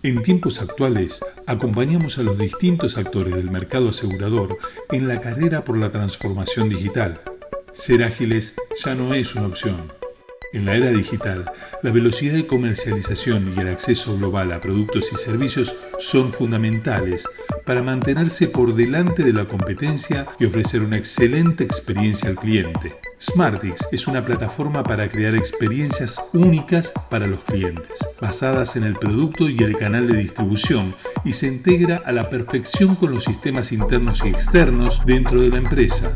En tiempos actuales, acompañamos a los distintos actores del mercado asegurador en la carrera por la transformación digital. Ser ágiles ya no es una opción. En la era digital, la velocidad de comercialización y el acceso global a productos y servicios son fundamentales para mantenerse por delante de la competencia y ofrecer una excelente experiencia al cliente. Smartix es una plataforma para crear experiencias únicas para los clientes, basadas en el producto y el canal de distribución, y se integra a la perfección con los sistemas internos y externos dentro de la empresa.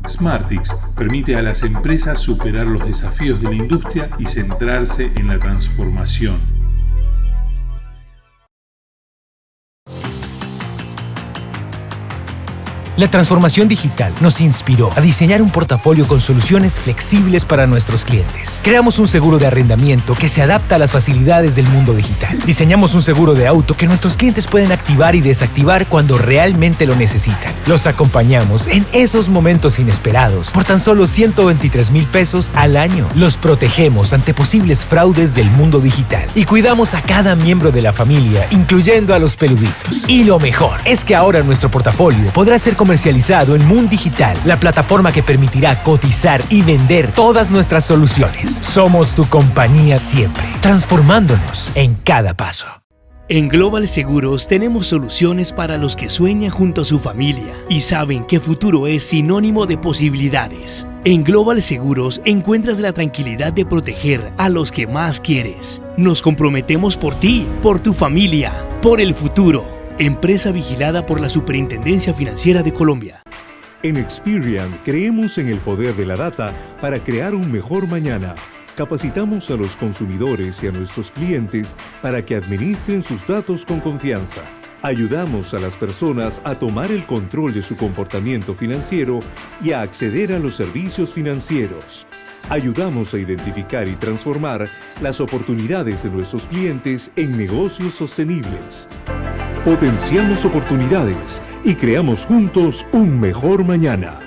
Smartix permite a las empresas superar los desafíos de la industria y centrarse en la transformación. La transformación digital nos inspiró a diseñar un portafolio con soluciones flexibles para nuestros clientes. Creamos un seguro de arrendamiento que se adapta a las facilidades del mundo digital. Diseñamos un seguro de auto que nuestros clientes pueden activar y desactivar cuando realmente lo necesitan. Los acompañamos en esos momentos inesperados por tan solo 123,000 pesos al año. Los protegemos ante posibles fraudes del mundo digital y cuidamos a cada miembro de la familia, incluyendo a los peluditos. Y lo mejor es que ahora nuestro portafolio podrá ser comercializado en Moon Digital, la plataforma que permitirá cotizar y vender todas nuestras soluciones. Somos tu compañía siempre, transformándonos en cada paso. En Global Seguros tenemos soluciones para los que sueñan junto a su familia y saben que futuro es sinónimo de posibilidades. En Global Seguros encuentras la tranquilidad de proteger a los que más quieres. Nos comprometemos por ti, por tu familia, por el futuro. Empresa vigilada por la Superintendencia Financiera de Colombia. En Experian creemos en el poder de la data para crear un mejor mañana. Capacitamos a los consumidores y a nuestros clientes para que administren sus datos con confianza. Ayudamos a las personas a tomar el control de su comportamiento financiero y a acceder a los servicios financieros. Ayudamos a identificar y transformar las oportunidades de nuestros clientes en negocios sostenibles. Potenciamos oportunidades y creamos juntos un mejor mañana.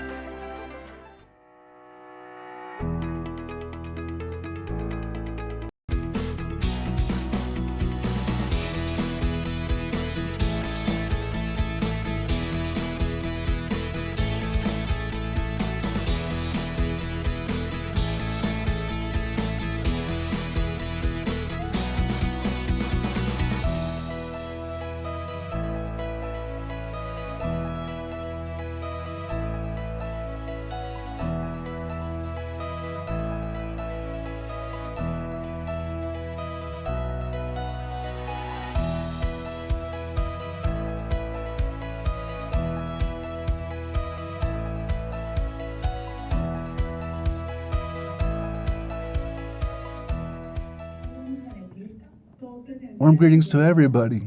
Warm greetings to everybody.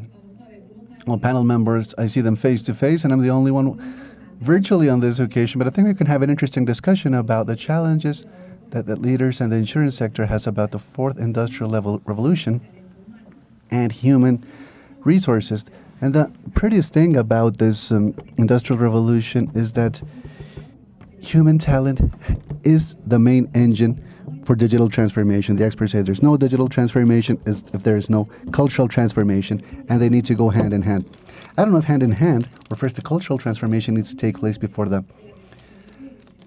All panel members, I see them face to face, and I'm the only one virtually on this occasion, but I think we can have an interesting discussion about the challenges that the leaders and the insurance sector has about the fourth industrial revolution and human resources. And the prettiest thing about this industrial revolution is that human talent is the main engine for digital transformation. The experts say there's no digital transformation if there is no cultural transformation, and they need to go hand in hand. I don't know if hand in hand, or first the cultural transformation needs to take place before the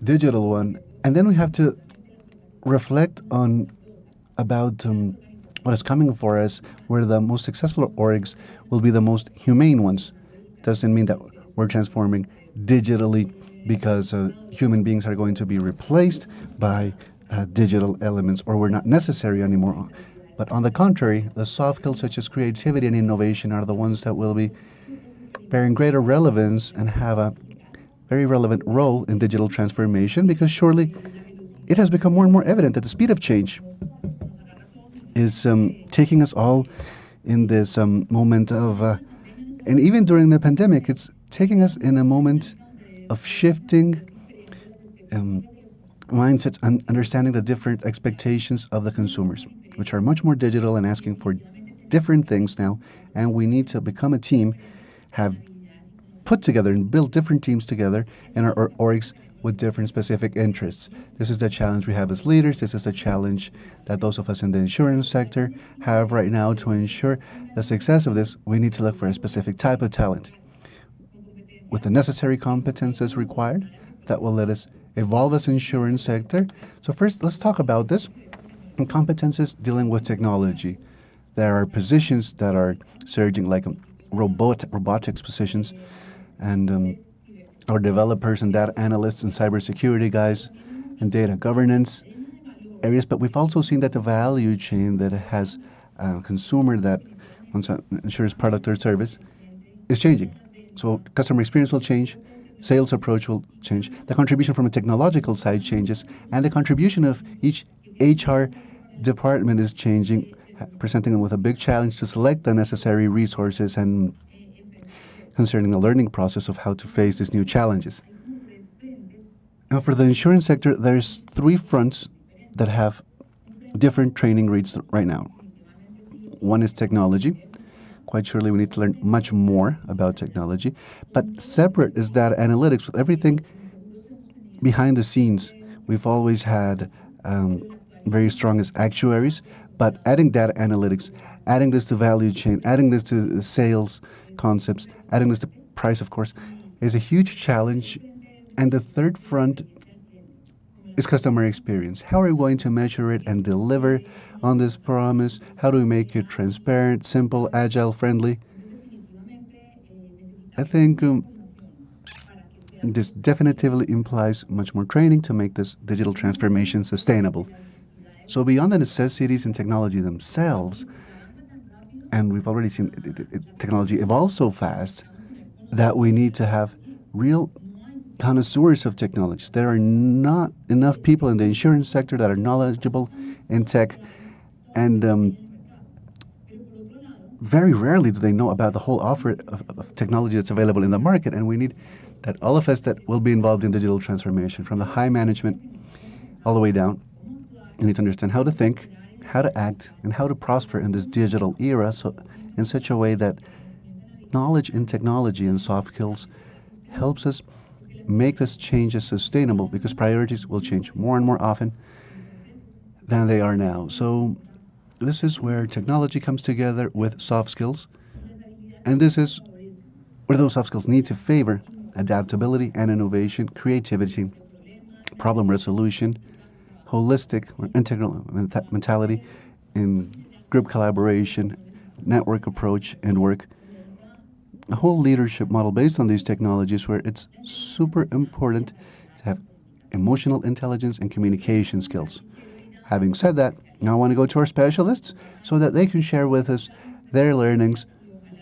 digital one. And then we have to reflect on about what is coming for us, where the most successful orgs will be the most humane ones. Doesn't mean that we're transforming digitally because human beings are going to be replaced by digital elements, or we're not necessary anymore. But on the contrary, the soft skills such as creativity and innovation are the ones that will be bearing greater relevance and have a very relevant role in digital transformation, because surely it has become more and more evident that the speed of change is taking us all in this moment of, and even during the pandemic, it's taking us in a moment of shifting mindsets and understanding the different expectations of the consumers, which are much more digital and asking for different things now. And we need to become a team, have put together and build different teams together in our orgs with different specific interests. This is the challenge we have as leaders. This is the challenge that those of us in the insurance sector have right now. To ensure the success of this, we need to look for a specific type of talent with the necessary competences required that will let us evolve as insurance sector. So first, let's talk about this. Competences dealing with technology. There are positions that are surging, like robotics positions, and our developers and data analysts and cybersecurity guys and data governance areas. But we've also seen that the value chain that has a consumer that wants an insurance product or service is changing. So customer experience will change, sales approach will change, the contribution from a technological side changes, and the contribution of each HR department is changing, presenting them with a big challenge to select the necessary resources and concerning the learning process of how to face these new challenges. Now, for the insurance sector, there's 3 fronts that have different training rates right now. One is technology. Quite surely we need to learn much more about technology. But separate is data analytics, with everything behind the scenes. We've always had very strong as actuaries, but adding data analytics, adding this to value chain, adding this to sales concepts, adding this to price, of course, is a huge challenge. And the third front is customer experience. How are we going to measure it and deliver on this promise? How do we make it transparent, simple, agile, friendly? I think this definitively implies much more training to make this digital transformation sustainable. So beyond the necessities in technology themselves, and we've already seen technology evolve so fast that we need to have real connoisseurs of technologies. There are not enough people in the insurance sector that are knowledgeable in tech, and very rarely do they know about the whole offer of technology that's available in the market. And we need that all of us that will be involved in digital transformation, from the high management all the way down, we need to understand how to think, how to act, and how to prosper in this digital era, so in such a way that knowledge in technology and soft skills helps us make this changes sustainable, because priorities will change more and more often than they are now. So this is where technology comes together with soft skills, and this is where those soft skills need to favor adaptability and innovation, creativity, problem resolution, holistic or integral mentality, in group collaboration, network approach, and work. A whole leadership model based on these technologies, where it's super important to have emotional intelligence and communication skills. Having said that, now I want to go to our specialists so that they can share with us their learnings,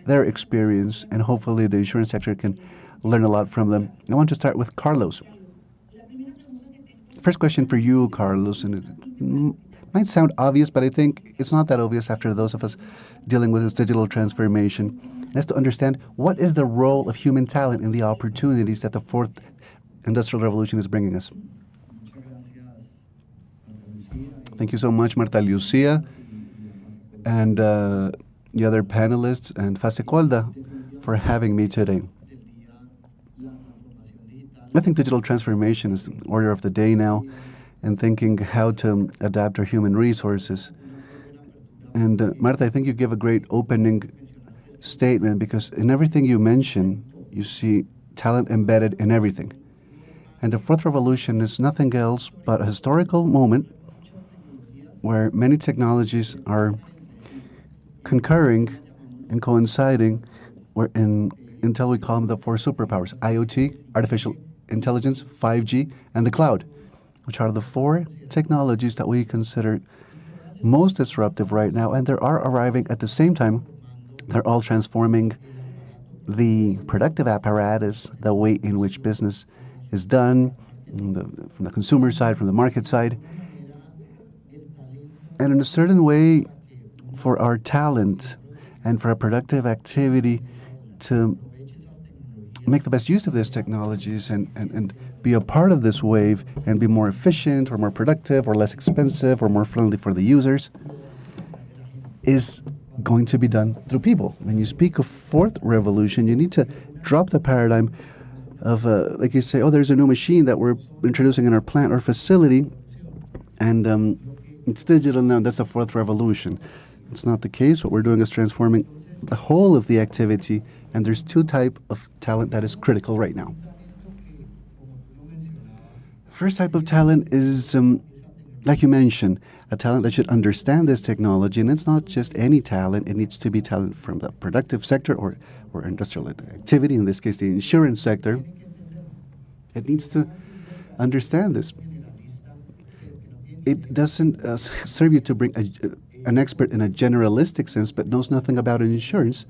their experience, and hopefully the insurance sector can learn a lot from them. I want to start with Carlos. First question for you, Carlos, and it might sound obvious, but I think it's not that obvious after those of us dealing with this digital transformation. And that's to understand, what is the role of human talent in the opportunities that the 4th industrial revolution is bringing us? Thank you so much, Marta Lucía, and the other panelists, and Fasecolda, for having me today. I think digital transformation is the order of the day now, and thinking how to adapt our human resources. And Marta, I think you give a great opening statement, because in everything you mention, you see talent embedded in everything. And the 4th revolution is nothing else but a historical moment where many technologies are concurring and coinciding, until we call them the 4 superpowers: IoT, artificial intelligence, 5G, and the cloud, which are the 4 technologies that we consider most disruptive right now, and they are arriving at the same time. They're all transforming the productive apparatus, the way in which business is done, from the consumer side, from the market side. And in a certain way, for our talent and for our productive activity to make the best use of these technologies and be a part of this wave and be more efficient or more productive or less expensive or more friendly for the users, is going to be done through people. When you speak of 4th revolution, you need to drop the paradigm like you say, oh, there's a new machine that we're introducing in our plant or facility, and it's digital now. That's the fourth revolution. It's not the case. What we're doing is transforming the whole of the activity, and there's two types of talent that is critical right now. First type of talent is, like you mentioned, a talent that should understand this technology, and it's not just any talent. It needs to be talent from the productive sector or industrial activity, in this case the insurance sector. It needs to understand this. It doesn't serve you to bring an expert in a generalistic sense but knows nothing about insurance,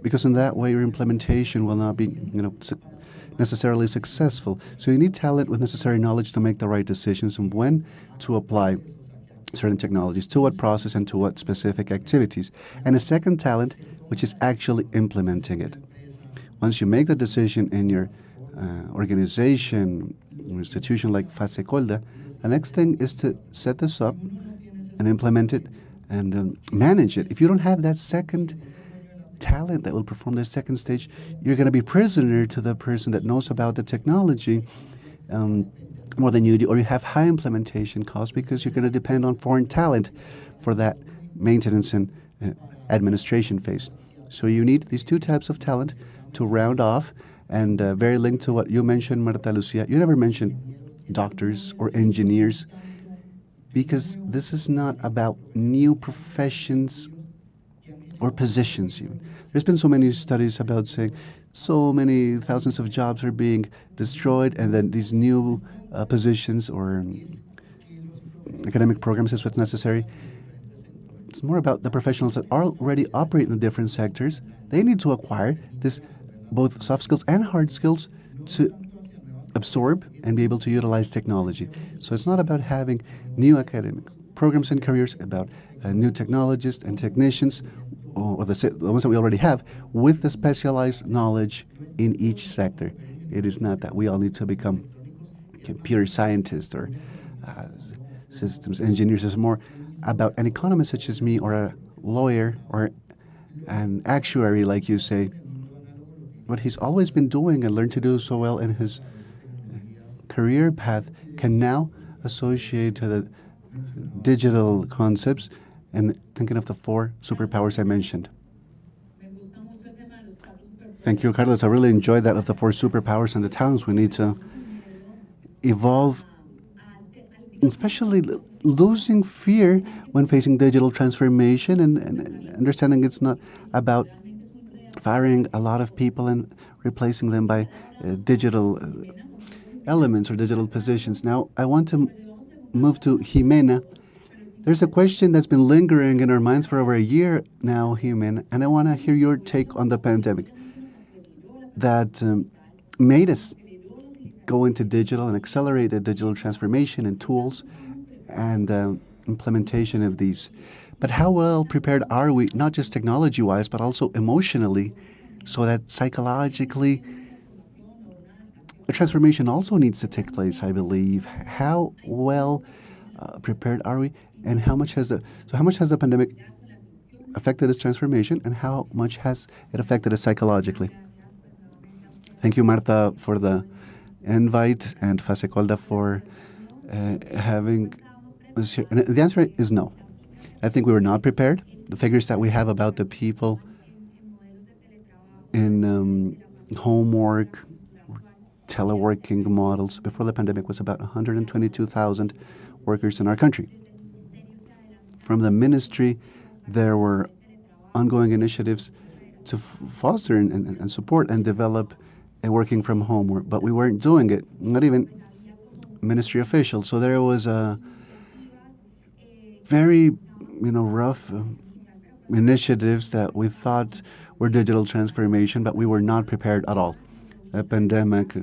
because in that way your implementation will not be necessarily successful. So you need talent with necessary knowledge to make the right decisions and when to apply certain technologies, to what process and to what specific activities. And a second talent, which is actually implementing it. Once you make the decision in your organization or institution like Fasecolda, the next thing is to set this up and implement it and manage it. If you don't have that second talent that will perform the second stage, you're going to be prisoner to the person that knows about the technology more than you do, or you have high implementation costs because you're going to depend on foreign talent for that maintenance and administration phase. So you need these two types of talent to round off, and very linked to what you mentioned, Marta, Lucía. You never mentioned doctors or engineers, because this is not about new professions or positions even. There's been so many studies about saying so many thousands of jobs are being destroyed, and then these new positions or academic programs is what's necessary. It's more about the professionals that already operate in the different sectors. They need to acquire this, both soft skills and hard skills, to absorb and be able to utilize technology. So it's not about having new academic programs and careers, about new technologists and technicians, or the ones that we already have, with the specialized knowledge in each sector. It is not that we all need to become computer scientists or systems engineers. It's more about an economist such as me, or a lawyer, or an actuary, like you say. What he's always been doing and learned to do so well in his career path can now associate to the digital concepts and thinking of the four superpowers I mentioned. Thank you, Carlos. I really enjoyed that, of the four superpowers and the talents we need to evolve, especially losing fear when facing digital transformation, and understanding it's not about firing a lot of people and replacing them by digital elements or digital positions. Now, I want to move to Ximena. There's a question that's been lingering in our minds for over a year now, Ximena, and I want to hear your take on the pandemic that made us go into digital and accelerate the digital transformation and tools and implementation of these. But how well prepared are we, not just technology-wise, but also emotionally, so that psychologically a transformation also needs to take place, I believe. How well prepared are we, and how much has the pandemic affected this transformation, and how much has it affected us psychologically? Thank you, Marta, for the invite, and Fasecolda for having us here. And the answer is no. I think we were not prepared. The figures that we have about the people in homework, teleworking models before the pandemic was about 122,000 workers in our country. From the ministry, there were ongoing initiatives to foster and support and develop a working from home, but we weren't doing it, not even ministry officials. So there was a very rough initiatives that we thought were digital transformation, but we were not prepared at all. The pandemic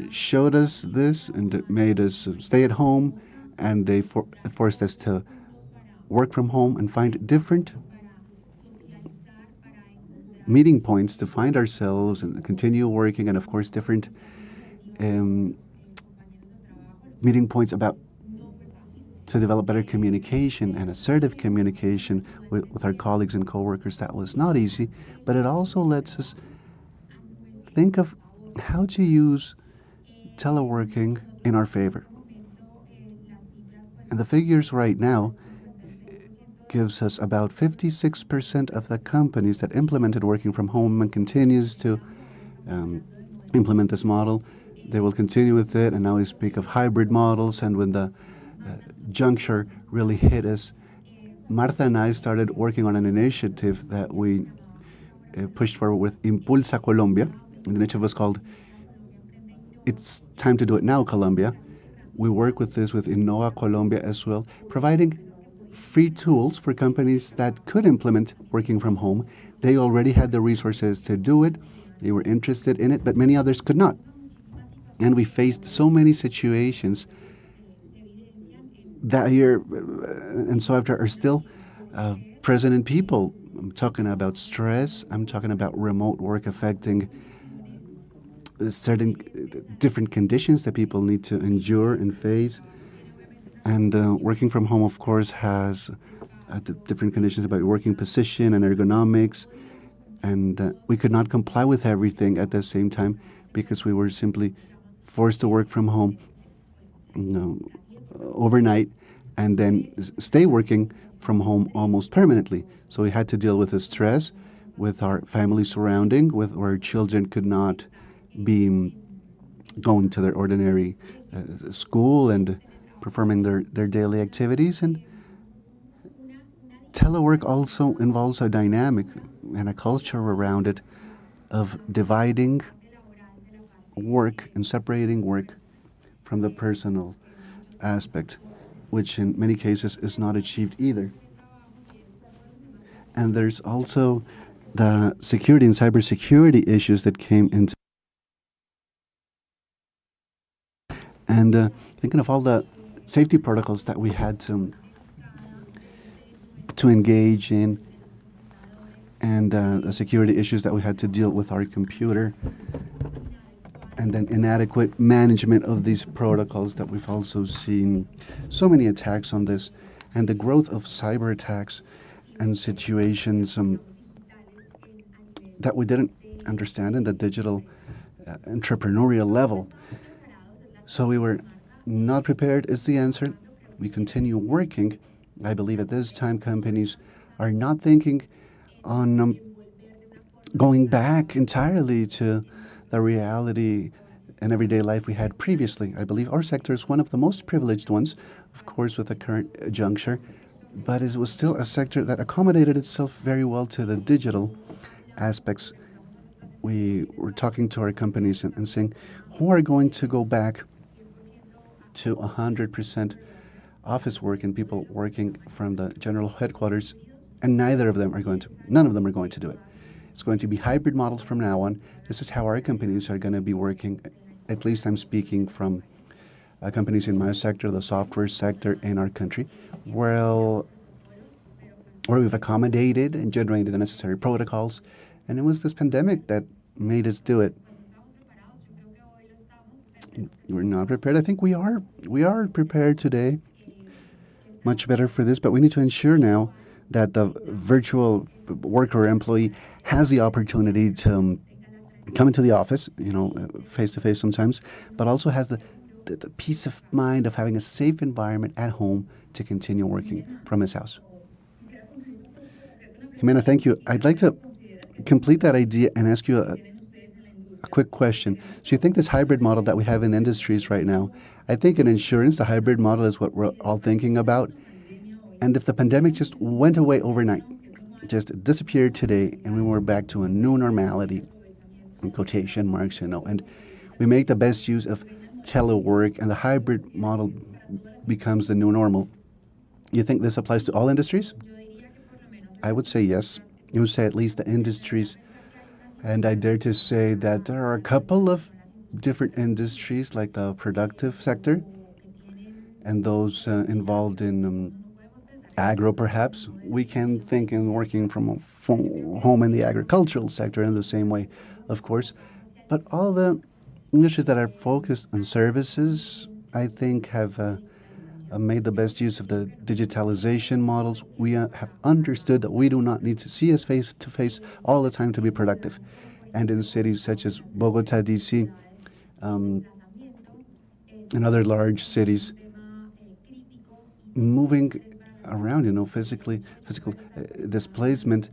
showed us this, and it made us stay at home, and they forced us to work from home and find different meeting points to find ourselves and continue working, and of course different meeting points to develop better communication and assertive communication with our colleagues and coworkers. That was not easy, but it also lets us think of how to use teleworking in our favor. And the figures right now gives us about 56% of the companies that implemented working from home and continues to implement this model. They will continue with it, and now we speak of hybrid models. And when the juncture really hit us, Martha and I started working on an initiative that we pushed forward with Impulsa Colombia. And the initiative was called It's Time to Do It Now, Colombia. We work with this with Innova Colombia as well, providing free tools for companies that could implement working from home. They already had the resources to do it. They were interested in it, but many others could not. And we faced so many situations that year and so after are still present in people. I'm talking about stress. I'm talking about remote work affecting certain different conditions that people need to endure and face. And working from home, of course, has different conditions about working position and ergonomics. And we could not comply with everything at the same time because we were simply forced to work from home overnight and then stay working from home almost permanently. So we had to deal with the stress, with our family surrounding, with our children could not be going to their ordinary school and performing their daily activities. And telework also involves a dynamic and a culture around it of dividing work and separating work from the personal aspect, which in many cases is not achieved either. And there's also the security and cybersecurity issues that came into. And thinking of all the safety protocols that we had to engage in, and the security issues that we had to deal with our computer, and then inadequate management of these protocols that we've also seen so many attacks on this, and the growth of cyber attacks and situations that we didn't understand in the digital entrepreneurial level. So we were not prepared is the answer. We continue working. I believe at this time companies are not thinking on going back entirely to the reality and everyday life we had previously. I believe our sector is one of the most privileged ones, of course, with the current juncture, but it was still a sector that accommodated itself very well to the digital aspects. We were talking to our companies and saying, who are going to go back to 100% office work and people working from the general headquarters? And none of them are going to do it. It's going to be hybrid models from now on. This is how our companies are going to be working. At least I'm speaking from companies in my sector, the software sector in our country, where we've accommodated and generated the necessary protocols. And it was this pandemic that made us do it. We're not prepared. I think we are prepared today, much better for this, but we need to ensure now that the virtual worker or employee has the opportunity to come into the office, face to face sometimes, but also has the peace of mind of having a safe environment at home to continue working from his house. Ximena, thank you. I'd like to complete that idea and ask you a quick question. So you think this hybrid model that we have in industries right now, I think in insurance, the hybrid model is what we're all thinking about. And if the pandemic just went away overnight, just disappeared today, and we were back to a new normality, in quotation marks, and we make the best use of telework and the hybrid model becomes the new normal, you think this applies to all industries? I would say yes. I would say at least the industries. And I dare to say that there are a couple of different industries like the productive sector and those involved in agro, perhaps. We can think in working from home in the agricultural sector in the same way, of course. But all the industries that are focused on services, I think, have made the best use of the digitalization models. We have understood that we do not need to see us face to face all the time to be productive. and in cities such as Bogota, DC, and other large cities, moving around, physical displacement,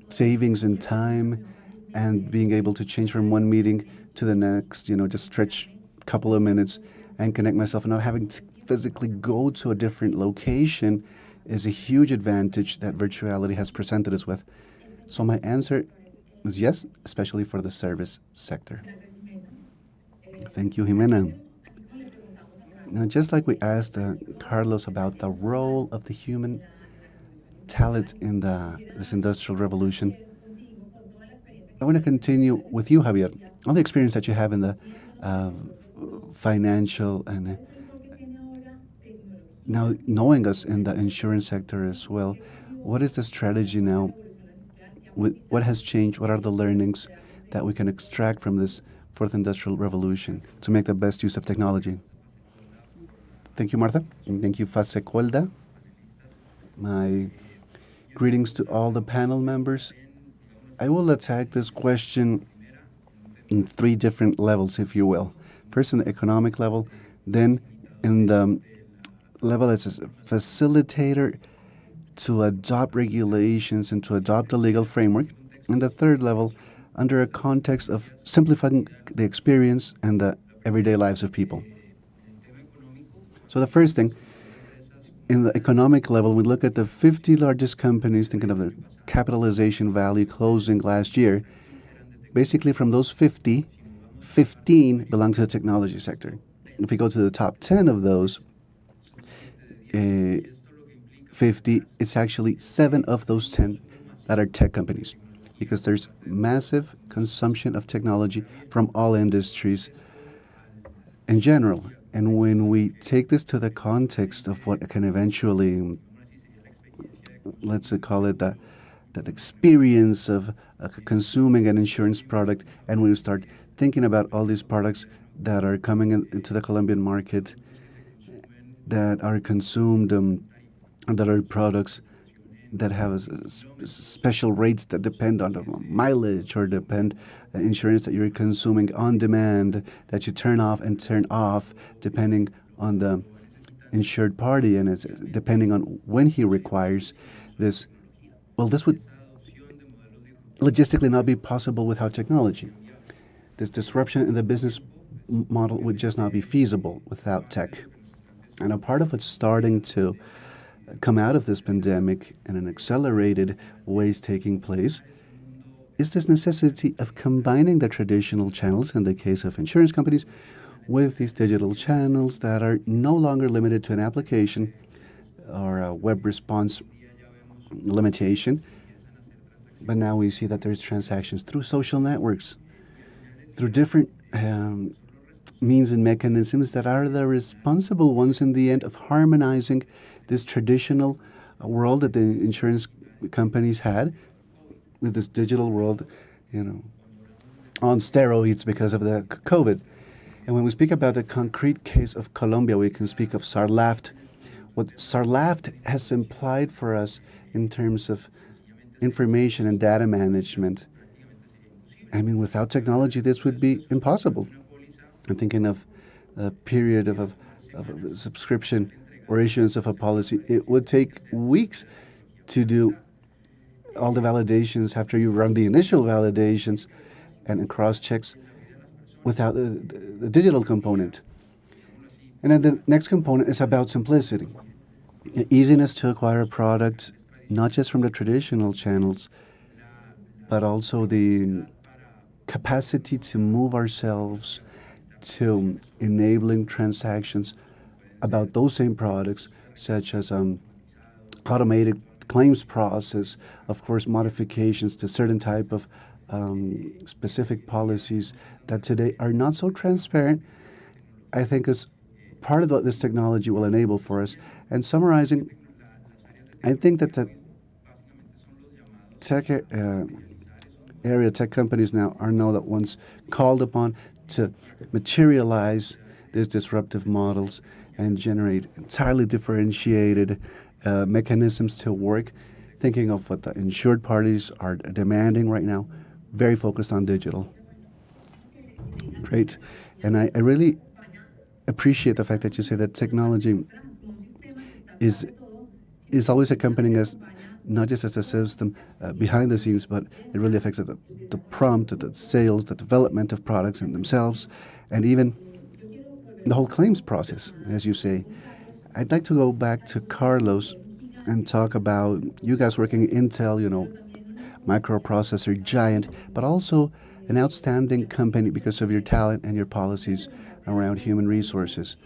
savings in time, and being able to change from one meeting to the next, just stretch a couple of minutes and connect myself, and not having to physically go to a different location is a huge advantage that virtuality has presented us with. So my answer is yes, especially for the service sector. Thank you, Ximena. Now, just like we asked Carlos about the role of the human talent in this industrial revolution, I want to continue with you, Javier. All the experience that you have in the financial and now knowing us in the insurance sector as well, what is the strategy now? What has changed? What are the learnings that we can extract from this fourth industrial revolution to make the best use of technology? Thank you, Martha, and thank you, Fasecolda. My greetings to all the panel members. I will attack this question in three different levels, if you will. First, in the economic level, then in the level as a facilitator to adopt regulations and to adopt a legal framework, and the third level under a context of simplifying the experience and the everyday lives of people. So the first thing, in the economic level, we look at the 50 largest companies, thinking of their capitalization value closing last year. Basically, from those 50, 15 belong to the technology sector. If we go to the top 10 of those 50, it's actually 7 of those 10 that are tech companies, because there's massive consumption of technology from all industries in general. And when we take this to the context of what can eventually, let's call it that experience of consuming an insurance product, and we start thinking about all these products that are coming into the Colombian market, that are consumed, that are products that have special rates that depend on the mileage or depend insurance that you're consuming on demand, that you turn off and turn off depending on the insured party, and it's depending on when he requires this. Well, this would logistically not be possible without technology. This disruption in the business model would just not be feasible without tech. And a part of what's starting to come out of this pandemic in an accelerated ways taking place is this necessity of combining the traditional channels, in the case of insurance companies, with these digital channels that are no longer limited to an application or a web response limitation. But now we see that there's transactions through social networks, through different means and mechanisms that are the responsible ones in the end of harmonizing this traditional world that the insurance companies had with this digital world, on steroids because of the COVID. And when we speak about the concrete case of Colombia, we can speak of SARLAFT. What SARLAFT has implied for us in terms of information and data management, without technology, this would be impossible. I'm thinking of a period of a subscription or issuance of a policy. It would take weeks to do all the validations after you run the initial validations and cross-checks without the digital component. And then the next component is about simplicity. The easiness to acquire a product, not just from the traditional channels, but also the capacity to move ourselves to enabling transactions about those same products, such as automated claims process, of course, modifications to certain type of specific policies that today are not so transparent, I think is part of what this technology will enable for us. And summarizing, I think that the tech tech companies now are the ones called upon to materialize these disruptive models and generate entirely differentiated mechanisms to work, thinking of what the insured parties are demanding right now, very focused on digital. Great. And I really appreciate the fact that you say that technology is always accompanying us, not just as a system behind the scenes, but it really affects the prompt, the sales, the development of products in themselves, and even the whole claims process, as you say. I'd like to go back to Carlos and talk about you guys working at Intel, microprocessor giant, but also an outstanding company because of your talent and your policies around human resources.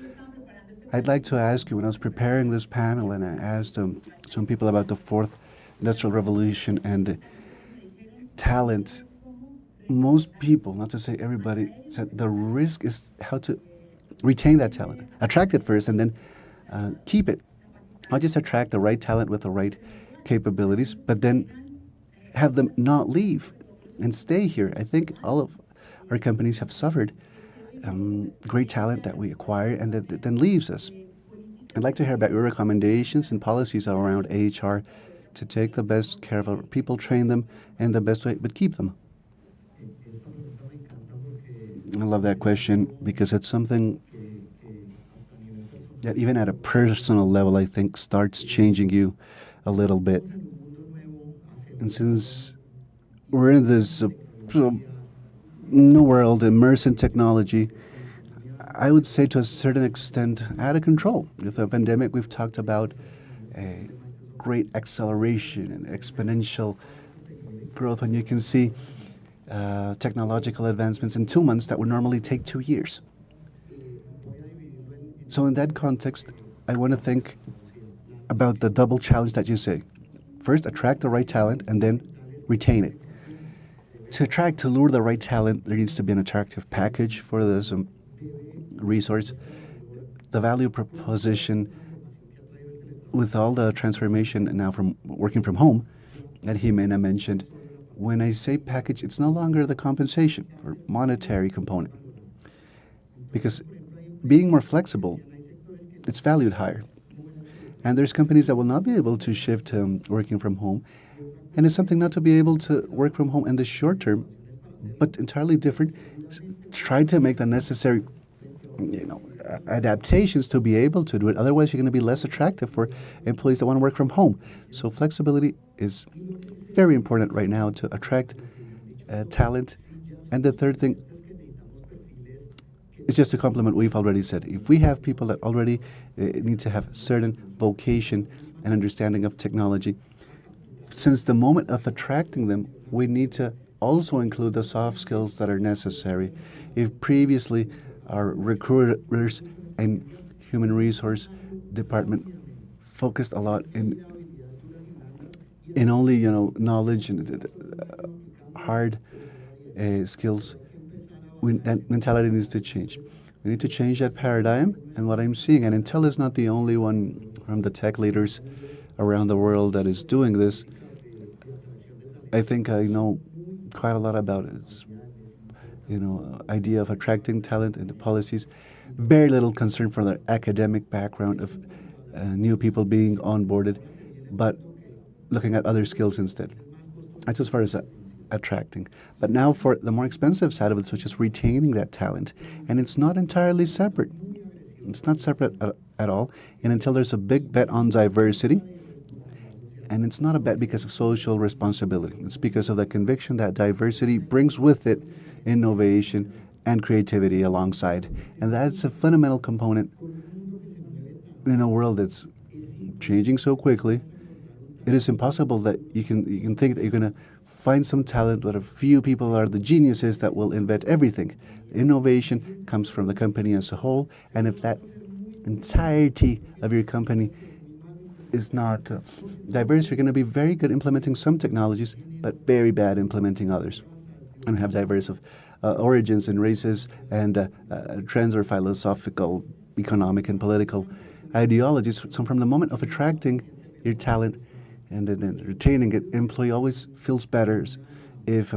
I'd like to ask you, when I was preparing this panel and I asked some people about the fourth industrial revolution and talent, most people, not to say everybody, said the risk is how to retain that talent, attract it first, and then keep it. Not just attract the right talent with the right capabilities, but then have them not leave and stay here. I think all of our companies have suffered great talent that we acquire and that then leaves us. I'd like to hear about your recommendations and policies around HR to take the best care of our people, train them in the best way, but keep them. I love that question because it's something that even at a personal level, I think starts changing you a little bit. And since we're in this new world immersed in technology, I would say to a certain extent out of control. With the pandemic, we've talked about a great acceleration and exponential growth, and you can see technological advancements in 2 months that would normally take 2 years. So in that context, I want to think about the double challenge that you say. First, attract the right talent, and then retain it. To lure the right talent, there needs to be an attractive package for this resource. The value proposition with all the transformation now from working from home that Ximena mentioned, when I say package, it's no longer the compensation or monetary component. Because being more flexible, it's valued higher. And there's companies that will not be able to shift to working from home. And it's something not to be able to work from home in the short term, but entirely different. Try to make the necessary adaptations to be able to do it. Otherwise, you're going to be less attractive for employees that want to work from home. So flexibility is very important right now to attract talent. And the third thing is just to complement what we've already said. If we have people that already need to have certain vocation and understanding of technology, since the moment of attracting them, we need to also include the soft skills that are necessary. If previously our recruiters and human resource department focused a lot in only knowledge and hard skills, that mentality needs to change. We need to change that paradigm. And what I'm seeing, and Intel is not the only one from the tech leaders around the world that is doing this. I think I know quite a lot about it. Idea of attracting talent and the policies. Very little concern for their academic background of new people being onboarded, but looking at other skills instead. That's as far as attracting. But now for the more expensive side of it, which is retaining that talent. And it's not entirely separate. It's not separate at all. And until there's a big bet on diversity, and it's not a bet because of social responsibility. It's because of the conviction that diversity brings with it innovation and creativity alongside. And that's a fundamental component in a world that's changing so quickly. It is impossible that you can think that you're going to find some talent, but a few people are the geniuses that will invent everything. Innovation comes from the company as a whole, and if that entirety of your company is not diverse, you're going to be very good implementing some technologies, but very bad implementing others. And have diverse of origins and races and trends or philosophical, economic, and political ideologies. So from the moment of attracting your talent and then retaining it, employee always feels better if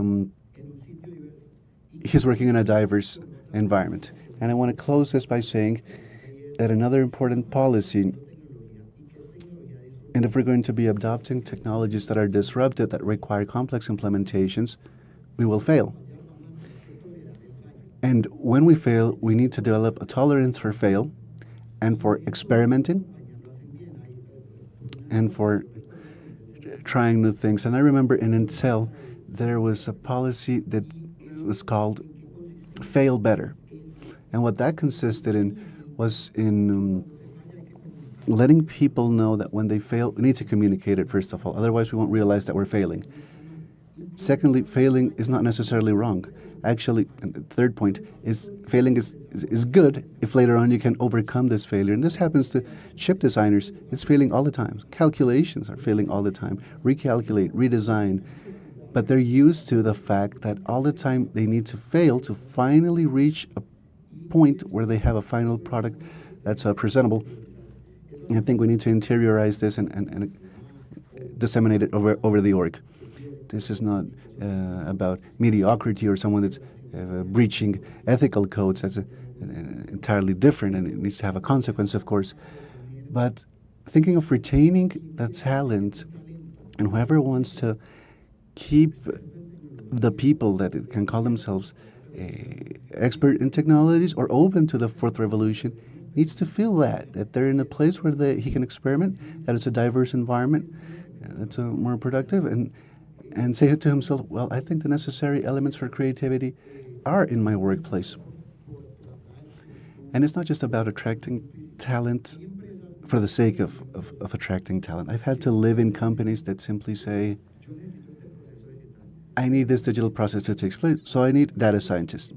he's working in a diverse environment. And I want to close this by saying that another important policy, and if we're going to be adopting technologies that are disruptive, that require complex implementations, we will fail. And when we fail, we need to develop a tolerance for fail and for experimenting and for trying new things. And I remember in Intel, there was a policy that was called fail better. And what that consisted in was in letting people know that when they fail, we need to communicate it, first of all. Otherwise, we won't realize that we're failing. Secondly, failing is not necessarily wrong. Actually, and the third point is failing is good if later on you can overcome this failure. And this happens to chip designers. It's failing all the time. Calculations are failing all the time. Recalculate, redesign. But they're used to the fact that all the time they need to fail to finally reach a point where they have a final product that's presentable. And I think we need to interiorize this and disseminate it over the org. This is not about mediocrity or someone that's breaching ethical codes. That's entirely different, and it needs to have a consequence, of course. But thinking of retaining the talent, and whoever wants to keep the people that can call themselves expert in technologies or open to the fourth revolution needs to feel that they're in a place where he can experiment, that it's a diverse environment, that's more productive, and say to himself, well, I think the necessary elements for creativity are in my workplace. And it's not just about attracting talent for the sake of attracting talent. I've had to live in companies that simply say, I need this digital process to take place, so I need data scientists,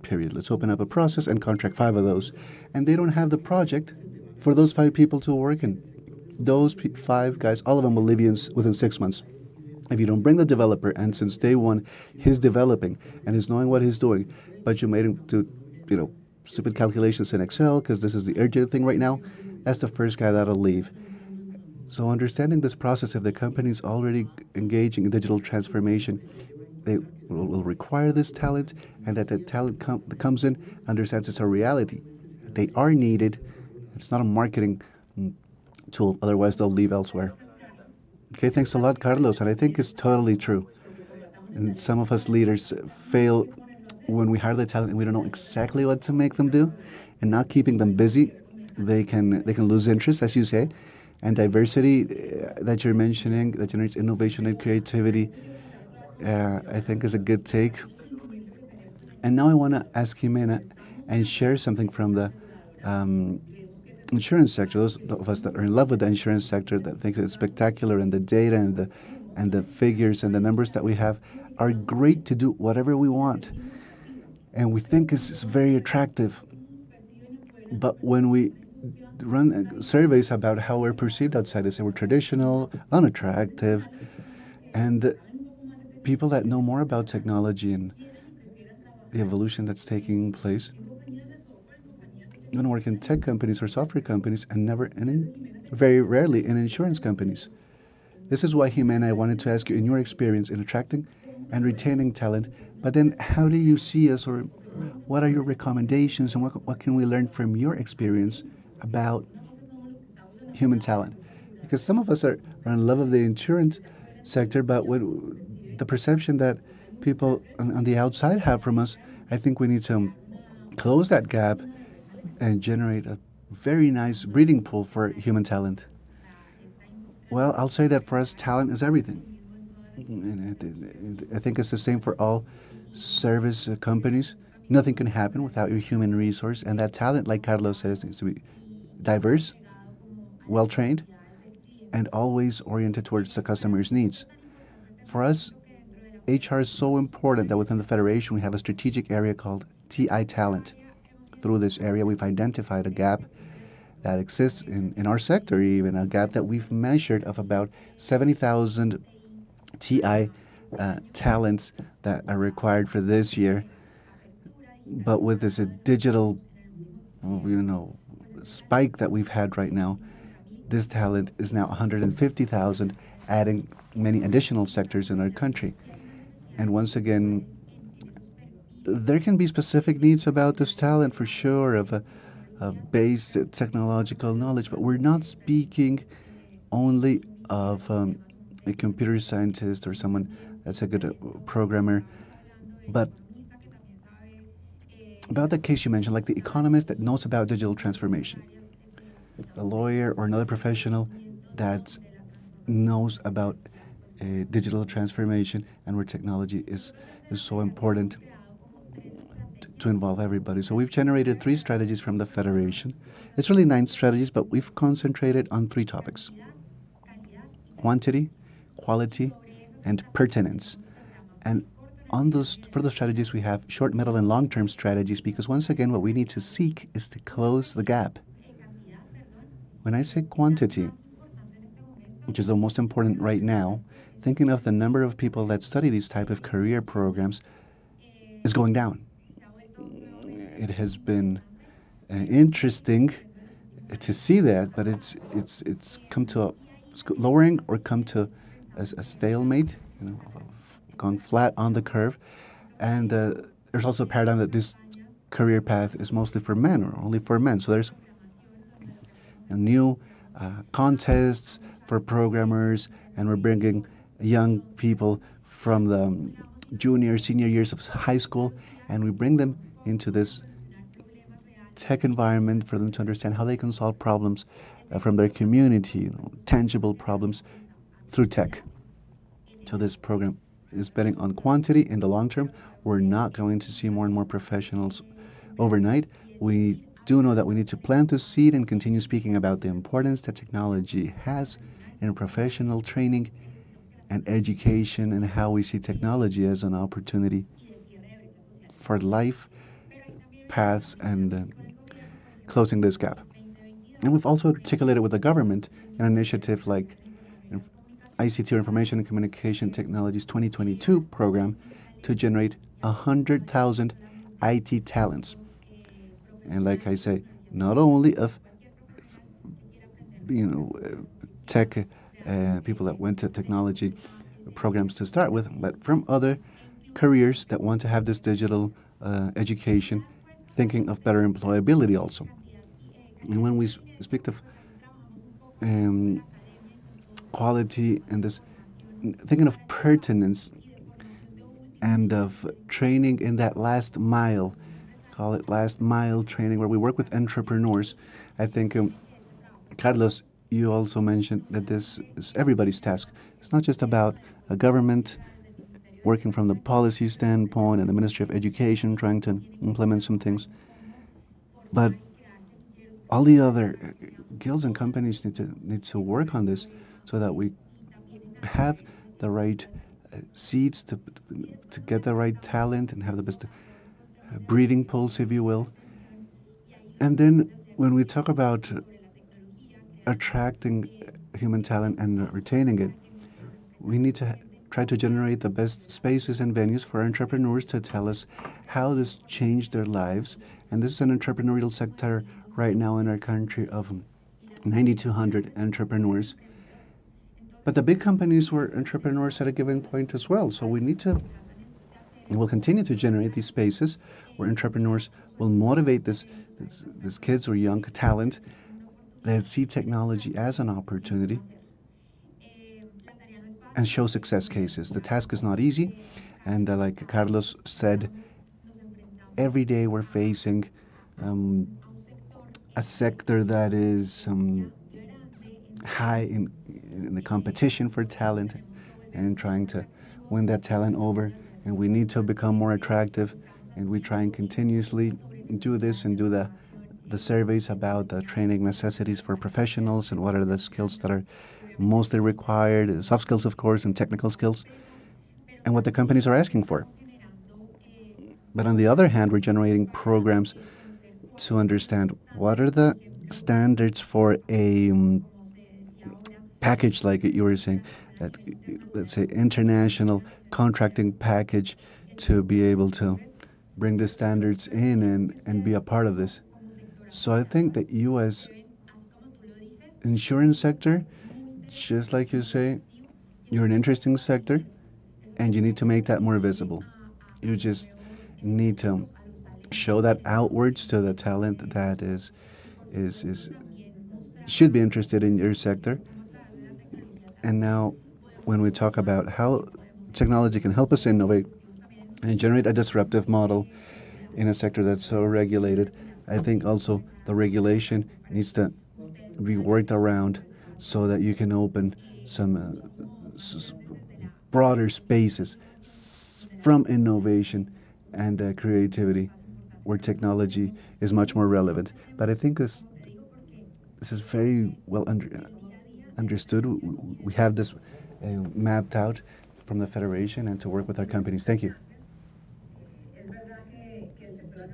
period. Let's open up a process and contract 5 of those. And they don't have the project for those 5 people to work in. Those 5 guys, all of them will leave you within 6 months. If you don't bring the developer, and since day one, he's developing and he's knowing what he's doing, but you made him do, stupid calculations in Excel because this is the urgent thing right now, that's the first guy that'll leave. So understanding this process, if the company's already engaging in digital transformation, they will require this talent, and that the talent that comes in understands it's a reality. They are needed. It's not a marketing tool. Otherwise, they'll leave elsewhere. Okay, thanks a lot, Carlos. And I think it's totally true. And some of us leaders fail when we hire the talent and we don't know exactly what to make them do, and not keeping them busy. They can lose interest, as you say. And diversity that you're mentioning, that generates innovation and creativity, I think is a good take. And now I want to ask Ximena and share something from the insurance sector. Those of us that are in love with the insurance sector, that think it's spectacular, and the data and the figures and the numbers that we have are great to do whatever we want. And we think it's very attractive. But when we run surveys about how we're perceived outside, they say we're traditional, unattractive, and people that know more about technology and the evolution that's taking place going to work in tech companies or software companies, and very rarely in insurance companies. This is why, Ximena, I wanted to ask you, in your experience in attracting and retaining talent, but then how do you see us, or what are your recommendations, and what can we learn from your experience about human talent? Because some of us are in love of the insurance sector, but the perception that people on the outside have from us, I think we need to close that gap and generate a very nice breeding pool for human talent. Well, I'll say that for us, talent is everything. And I think it's the same for all service companies. Nothing can happen without your human resource, and that talent, like Carlos says, needs to be diverse, well-trained, and always oriented towards the customer's needs. For us, HR is so important that within the Federation we have a strategic area called TI Talent. Through this area, we've identified a gap that exists in our sector, even a gap that we've measured of about 70,000 TI talents that are required for this year. But with this digital, spike that we've had right now, this talent is now 150,000, adding many additional sectors in our country. And once again, there can be specific needs about this talent, for sure, of a base technological knowledge, but we're not speaking only of a computer scientist or someone that's a good programmer. But about the case you mentioned, like the economist that knows about digital transformation, a lawyer or another professional that knows about digital transformation and where technology is so important to involve everybody. So we've generated 3 strategies from the Federation. It's really 9 strategies, but we've concentrated on 3 topics: quantity, quality, and pertinence. And for those strategies, we have short, middle, and long-term strategies, because once again, what we need to seek is to close the gap. When I say quantity, which is the most important right now, thinking of the number of people that study these type of career programs is going down. It has been interesting to see that, but it's come to lowering or come to a stalemate, gone flat on the curve. And there's also a paradigm that this career path is mostly for men or only for men. So there's new contests for programmers, and we're bringing young people from the junior, senior years of high school, and we bring them into this tech environment for them to understand how they can solve problems from their community, tangible problems through tech. So this program is betting on quantity in the long term. We're not going to see more and more professionals overnight. We do know that we need to plant the seed and continue speaking about the importance that technology has in professional training and education, and how we see technology as an opportunity for life paths and closing this gap. And we've also articulated with the government an initiative like ICT, or Information and Communication Technologies 2022 program, to generate 100,000 IT talents. And like I say, not only of tech people that went to technology programs to start with, but from other careers that want to have this digital education, thinking of better employability also. And when we speak of quality and this, thinking of pertinence and of training in that last mile, call it last mile training, where we work with entrepreneurs. I think, Carlos, you also mentioned that this is everybody's task. It's not just about a government working from the policy standpoint and the Ministry of Education trying to implement some things, but all the other guilds and companies need to work on this, so that we have the right seeds to get the right talent and have the best breeding pools, if you will. And then when we talk about attracting human talent and retaining it, we need to try to generate the best spaces and venues for entrepreneurs to tell us how this changed their lives. And this is an entrepreneurial sector right now in our country of 9,200 entrepreneurs. But the big companies were entrepreneurs at a given point as well. So we need to, and we'll continue to generate these spaces where entrepreneurs will motivate this kids or young talent that see technology as an opportunity and show success cases. The task is not easy, and like Carlos said, every day we're facing a sector that is high in the competition for talent and trying to win that talent over, and we need to become more attractive, and we try and continuously do this and do the surveys about the training necessities for professionals and what are the skills that are mostly required, soft skills, of course, and technical skills, and what the companies are asking for. But on the other hand, we're generating programs to understand what are the standards for a package, like you were saying, let's say international contracting package, to be able to bring the standards in and be a part of this. So I think that you, as insurance sector, just like you say, you're an interesting sector, and you need to make that more visible. You just need to show that outwards to the talent that should be interested in your sector. And now, when we talk about how technology can help us innovate and generate a disruptive model in a sector that's so regulated. I think also the regulation needs to be worked around so that you can open some broader spaces from innovation and creativity where technology is much more relevant. But I think this is very well understood. We have this mapped out from the Federation and to work with our companies. Thank you.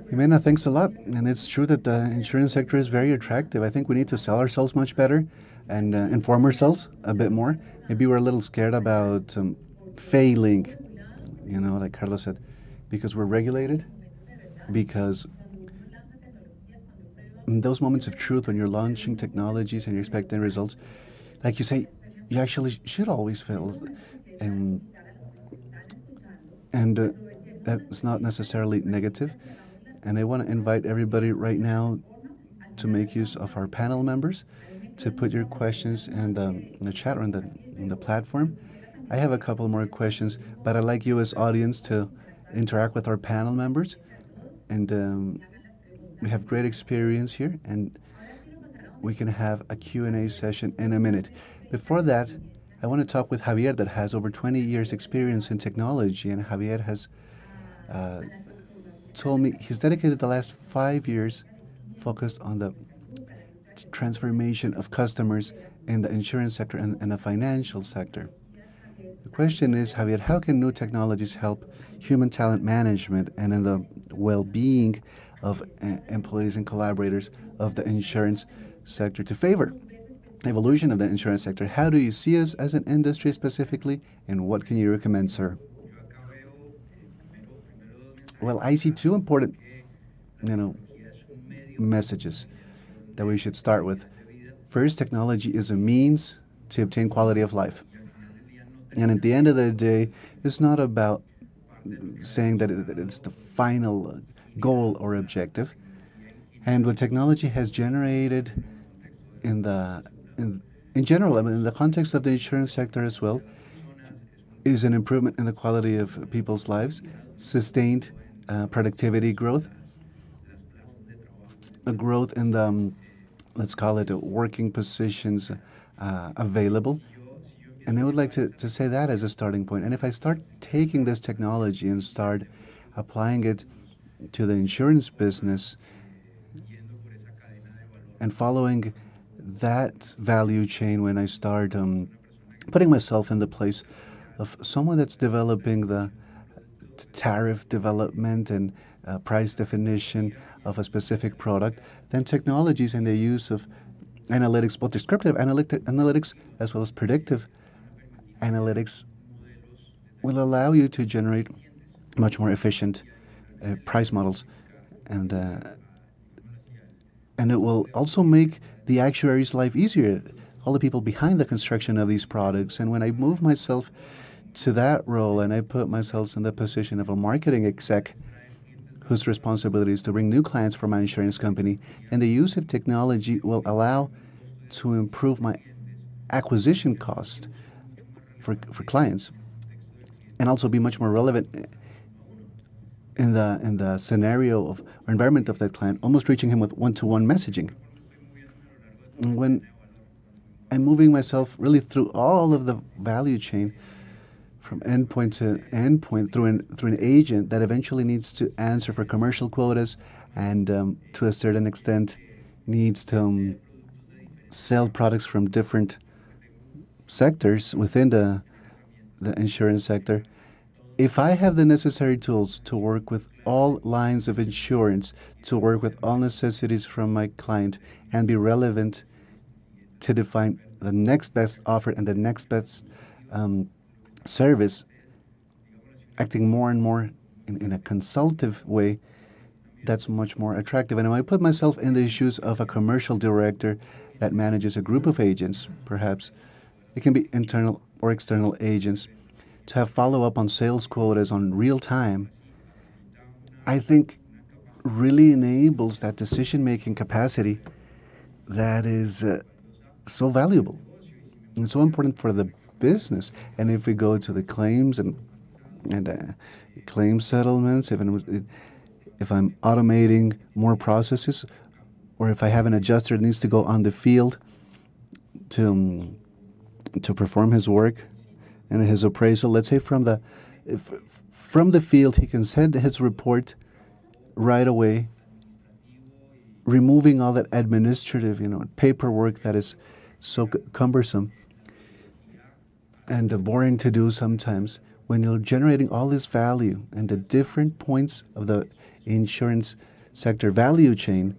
Ximena, thanks a lot. And it's true that the insurance sector is very attractive. I think we need to sell ourselves much better and inform ourselves a bit more. Maybe we're a little scared about failing, like Carlos said, because we're regulated, because in those moments of truth when you're launching technologies and you're expecting results, like you say, you actually should always fail. And that's not necessarily negative. And I want to invite everybody right now to make use of our panel members, to put your questions in the chat or in the platform. I have a couple more questions, but I'd like you as audience to interact with our panel members. And we have great experience here, and we can have a Q&A session in a minute. Before that, I want to talk with Javier that has over 20 years experience in technology, and Javier has told me he's dedicated the last 5 years focused on the transformation of customers in the insurance sector and the financial sector. The question is, Javier, how can new technologies help human talent management and in the well-being of employees and collaborators of the insurance sector to favor evolution of the insurance sector? How do you see us as an industry specifically, and what can you recommend, sir? Well, I see two important, messages that we should start with. First, technology is a means to obtain quality of life. And at the end of the day, it's not about saying that it's the final goal or objective. And what technology has generated in general, in the context of the insurance sector as well, is an improvement in the quality of people's lives, sustained productivity growth, a growth in the, let's call it, working positions available. And I would like to say that as a starting point. And if I start taking this technology and start applying it to the insurance business and following that value chain, when I start putting myself in the place of someone that's developing the tariff development and price definition of a specific product, then technologies and the use of analytics, both descriptive analytics as well as predictive analytics, will allow you to generate much more efficient price models, and it will also make the actuary's life easier, all the people behind the construction of these products. And when I move myself to that role and I put myself in the position of a marketing exec whose responsibility is to bring new clients for my insurance company, and the use of technology will allow to improve my acquisition cost for clients, and also be much more relevant in the scenario of or environment of that client, almost reaching him with one-to-one messaging. And when I'm moving myself really through all of the value chain, from endpoint to endpoint, through an agent that eventually needs to answer for commercial quotas and to a certain extent needs to sell products from different sectors within the insurance sector. If I have the necessary tools to work with all lines of insurance, to work with all necessities from my client and be relevant to define the next best offer and the next best service, acting more and more in a consultative way, that's much more attractive. And when I put myself in the shoes of a commercial director that manages a group of agents, perhaps it can be internal or external agents, to have follow-up on sales quotas on real time, I think really enables that decision-making capacity that is so valuable and so important for the business. And if we go to the claims and claim settlements, if I'm automating more processes, or if I have an adjuster that needs to go on the field to perform his work and his appraisal. Let's say from the field, he can send his report right away, removing all that administrative, paperwork that is so cumbersome and boring to do sometimes. When you're generating all this value and the different points of the insurance sector value chain,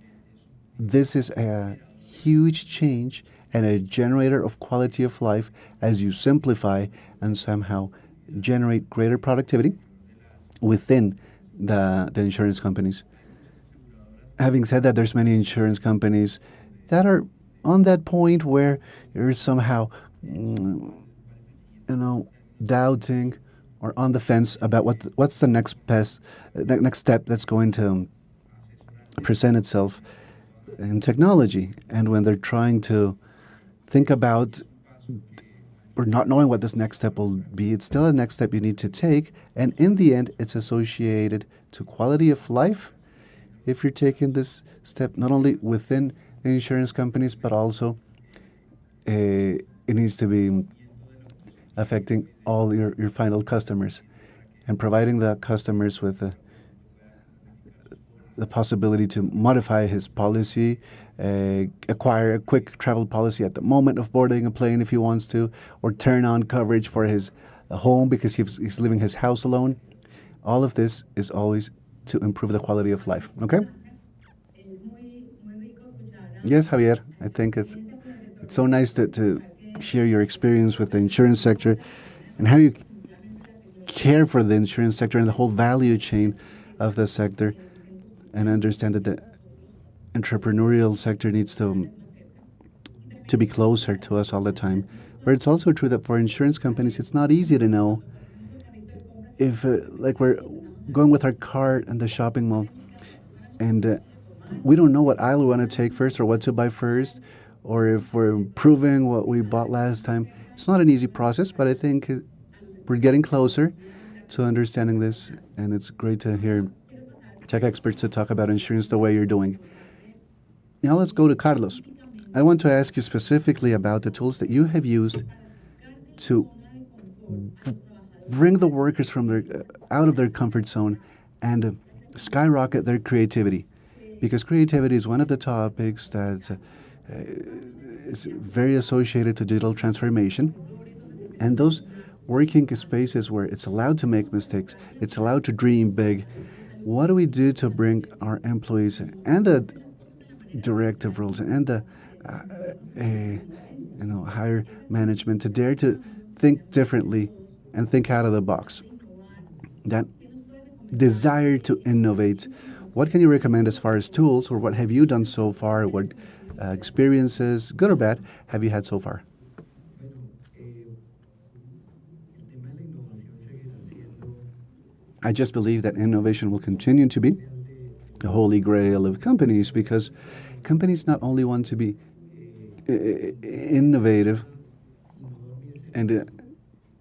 this is a huge change and a generator of quality of life as you simplify and somehow generate greater productivity within the insurance companies. Having said that, there's many insurance companies that are on that point where you're somehow, doubting or on the fence about what's the next step that's going to present itself in technology. And when they're trying to think about or not knowing what this next step will be, it's still a next step you need to take. And in the end, it's associated to quality of life if you're taking this step, not only within the insurance companies, but also it needs to be affecting all your final customers and providing the customers with the possibility to modify his policy, acquire a quick travel policy at the moment of boarding a plane if he wants to, or turn on coverage for his home because he's leaving his house alone. All of this is always to improve the quality of life. Okay? Yes, Javier. I think it's so nice to hear your experience with the insurance sector and how you care for the insurance sector and the whole value chain of the sector, and understand that the entrepreneurial sector needs to be closer to us all the time. But it's also true that for insurance companies, it's not easy to know if, like we're going with our cart in the shopping mall, and we don't know what aisle we want to take first or what to buy first, or if we're improving what we bought last time. It's not an easy process, but I think we're getting closer to understanding this, and it's great to hear tech experts to talk about insurance the way you're doing. Now let's go to Carlos. I want to ask you specifically about the tools that you have used to bring the workers from out of their comfort zone and skyrocket their creativity, because creativity is one of the topics that is very associated to digital transformation, and those working spaces where it's allowed to make mistakes, it's allowed to dream big. What do we do to bring our employees and the directive roles and the higher management to dare to think differently and think out of the box? That desire to innovate. What can you recommend as far as tools, or what have you done so far? What experiences, good or bad, have you had so far? I just believe that innovation will continue to be the holy grail of companies, because companies not only want to be innovative and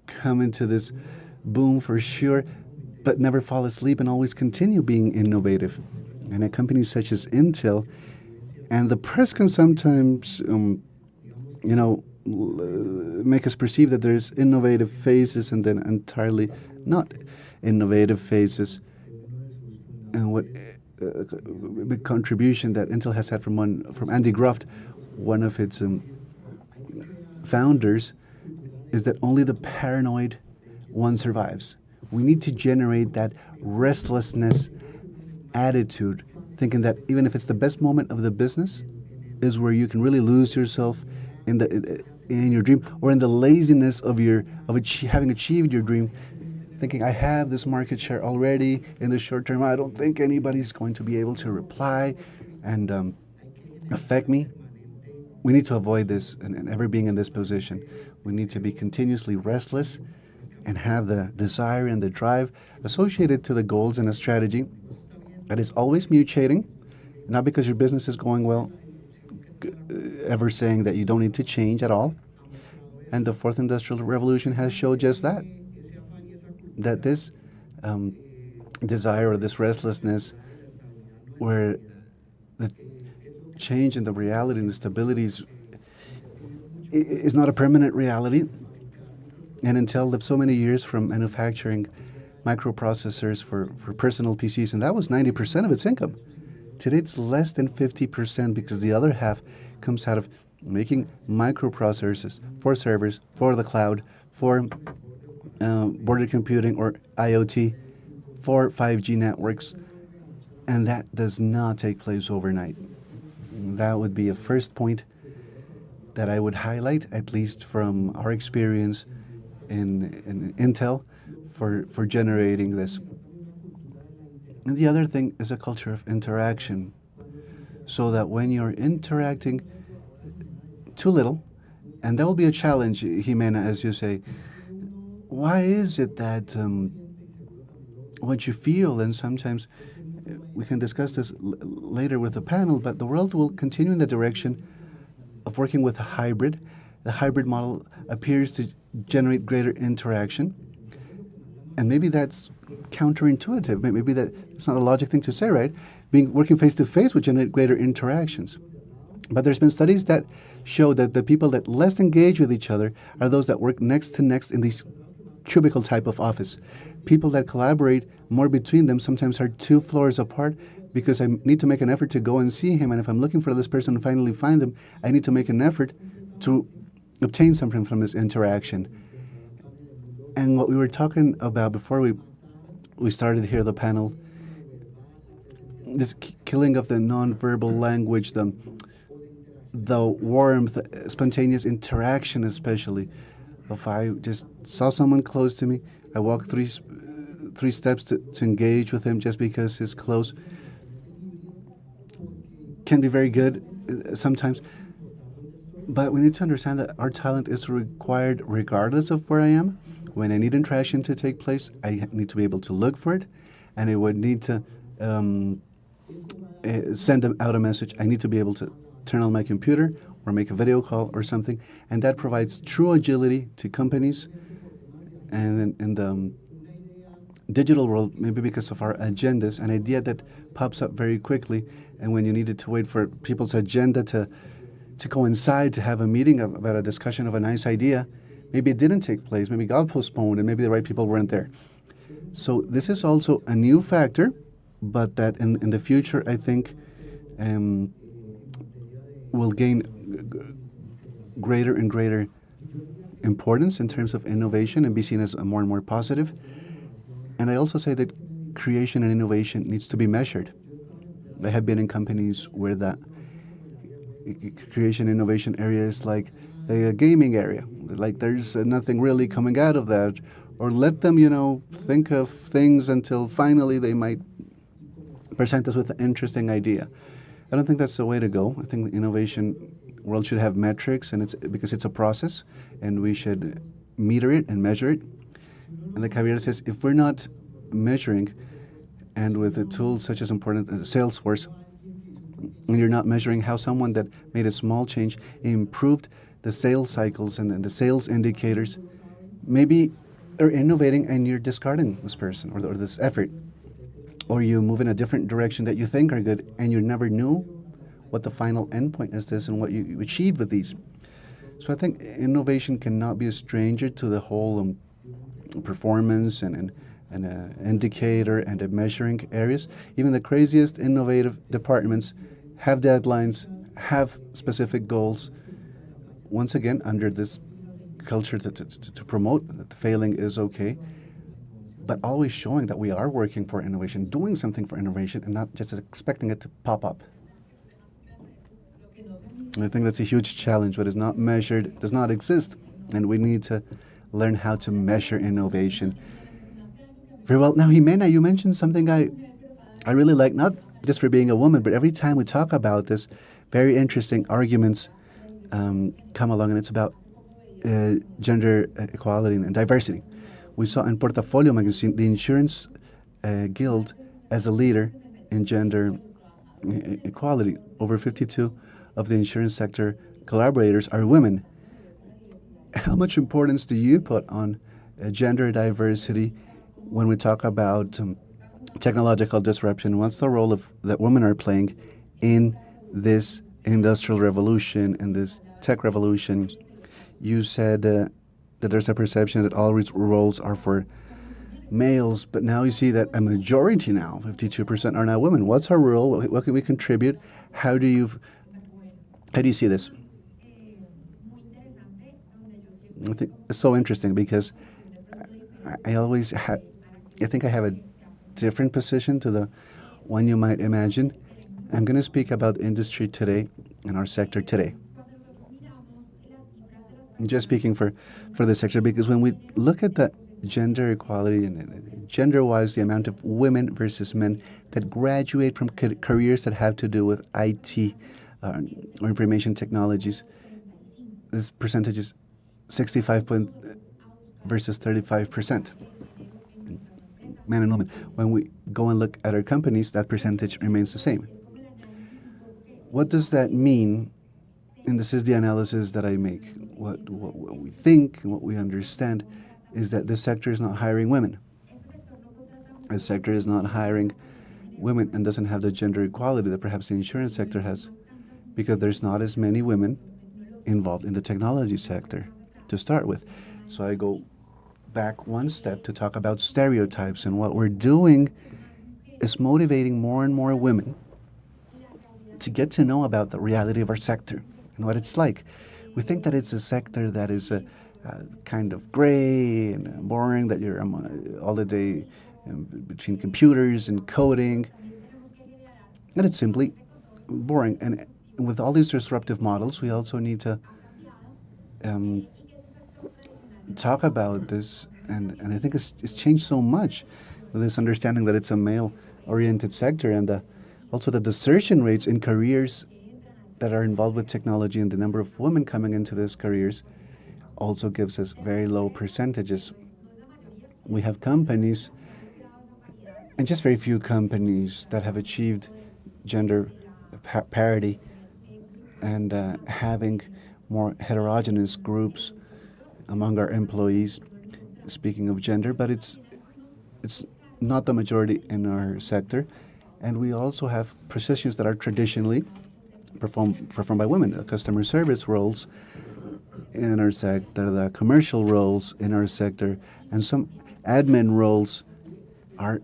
come into this boom for sure, but never fall asleep and always continue being innovative. And at companies such as Intel, and the press can sometimes, make us perceive that there's innovative phases and then entirely not innovative phases. And what big contribution that Intel has had from Andy Grove, one of its founders, is that only the paranoid one survives. We need to generate that restlessness attitude, thinking that even if it's the best moment of the business, is where you can really lose yourself in your dream, or in the laziness of having achieved your dream, thinking I have this market share already in the short term. I don't think anybody's going to be able to reply and affect me. We need to avoid this and ever being in this position. We need to be continuously restless and have the desire and the drive associated to the goals and a strategy that is always mutating, not because your business is going well, ever saying that you don't need to change at all. And the fourth industrial revolution has showed just that this desire or this restlessness where the change in the reality and the stability is not a permanent reality. And Intel lived so many years from manufacturing microprocessors for personal PCs, and that was 90% of its income. Today it's less than 50% because the other half comes out of making microprocessors for servers, for the cloud, for border computing or IoT, for 5G networks, and that does not take place overnight. That would be a first point that I would highlight, at least from our experience in Intel, for generating this. And the other thing is a culture of interaction, so that when you're interacting too little, and that will be a challenge, Ximena, as you say, why is it that what you feel, and sometimes we can discuss this later with the panel, but the world will continue in the direction of working with a hybrid. The hybrid model appears to generate greater interaction, and maybe that's counterintuitive. Maybe that's not a logic thing to say, right? Working face-to-face would generate greater interactions. But there's been studies that show that the people that less engage with each other are those that work next to next in these cubicle type of office. People that collaborate more between them sometimes are 2 floors apart because I need to make an effort to go and see him. And if I'm looking for this person and finally find them, I need to make an effort to obtain something from this interaction. And what we were talking about before we started here, the panel, this killing of the nonverbal language, the warmth, spontaneous interaction especially. If I just saw someone close to me, I walk three steps to engage with him just because he's close. Can be very good sometimes. But we need to understand that our talent is required regardless of where I am. When I need interaction to take place, I need to be able to look for it, and I would need to send out a message. I need to be able to turn on my computer or make a video call or something, and that provides true agility to companies. And in the digital world, maybe because of our agendas, an idea that pops up very quickly, and when you needed to wait for people's agenda to coincide to have a meeting about a discussion of a nice idea, maybe it didn't take place, maybe it got postponed, and maybe the right people weren't there. So this is also a new factor, but that in the future, I think, will gain greater and greater importance in terms of innovation and be seen as a more and more positive. And I also say that creation and innovation needs to be measured. I have been in companies where that creation innovation area is like a gaming area. Like there's nothing really coming out of that. Or let them, think of things until finally they might present us with an interesting idea. I don't think that's the way to go. I think the innovation world should have metrics, and because it's a process, and we should meter it and measure it. And like Javier says, if we're not measuring, and with a tool such as important Salesforce, and you're not measuring how someone that made a small change improved the sales cycles and the sales indicators, maybe you're innovating and you're discarding this person or this effort. Or you move in a different direction that you think are good, and you never knew what the final endpoint is this and what you achieved with these. So I think innovation cannot be a stranger to the whole performance and indicator and measuring areas. Even the craziest innovative departments have deadlines, have specific goals. Once again, under this culture to promote that failing is okay, but always showing that we are working for innovation, doing something for innovation, and not just expecting it to pop up. I think that's a huge challenge. What is not measured does not exist, and we need to learn how to measure innovation. Very well. Now, Ximena, you mentioned something I really like, not just for being a woman, but every time we talk about this, very interesting arguments come along, and it's about gender equality and diversity. We saw in Portafolio magazine the Insurance Guild as a leader in gender equality. Over 52 of the insurance sector collaborators are women. How much importance do you put on gender diversity when we talk about technological disruption, what's the role that women are playing in this industrial revolution, in this tech revolution? You said that there's a perception that all roles are for males, but now you see that a majority now, 52%, are now women. What's our role? What can we contribute? How do you see this? I think it's so interesting because I think I have a different position to the one you might imagine. I'm going to speak about industry today and our sector today. I'm just speaking for the sector because when we look at the gender equality and gender-wise, the amount of women versus men that graduate from careers that have to do with IT or information technologies, this percentage is 65 versus 35%. Men and women. When we go and look at our companies, that percentage remains the same. What does that mean? And this is the analysis that I make. What we think and what we understand is that this sector is not hiring women. This sector is not hiring women and doesn't have the gender equality that perhaps the insurance sector has, because there's not as many women involved in the technology sector to start with. So I go back one step to talk about stereotypes, and what we're doing is motivating more and more women to get to know about the reality of our sector and what it's like. We think that it's a sector that is kind of gray and boring, that you're all the day between computers and coding, and it's simply boring. And with all these disruptive models, we also need to talk about this, and I think it's changed so much with this understanding that it's a male-oriented sector, and also the desertion rates in careers that are involved with technology and the number of women coming into these careers also gives us very low percentages. We have companies, and just very few companies, that have achieved gender parity and having more heterogeneous groups among our employees, speaking of gender, but it's not the majority in our sector. And we also have positions that are traditionally performed by women, the customer service roles in our sector, the commercial roles in our sector, and some admin roles are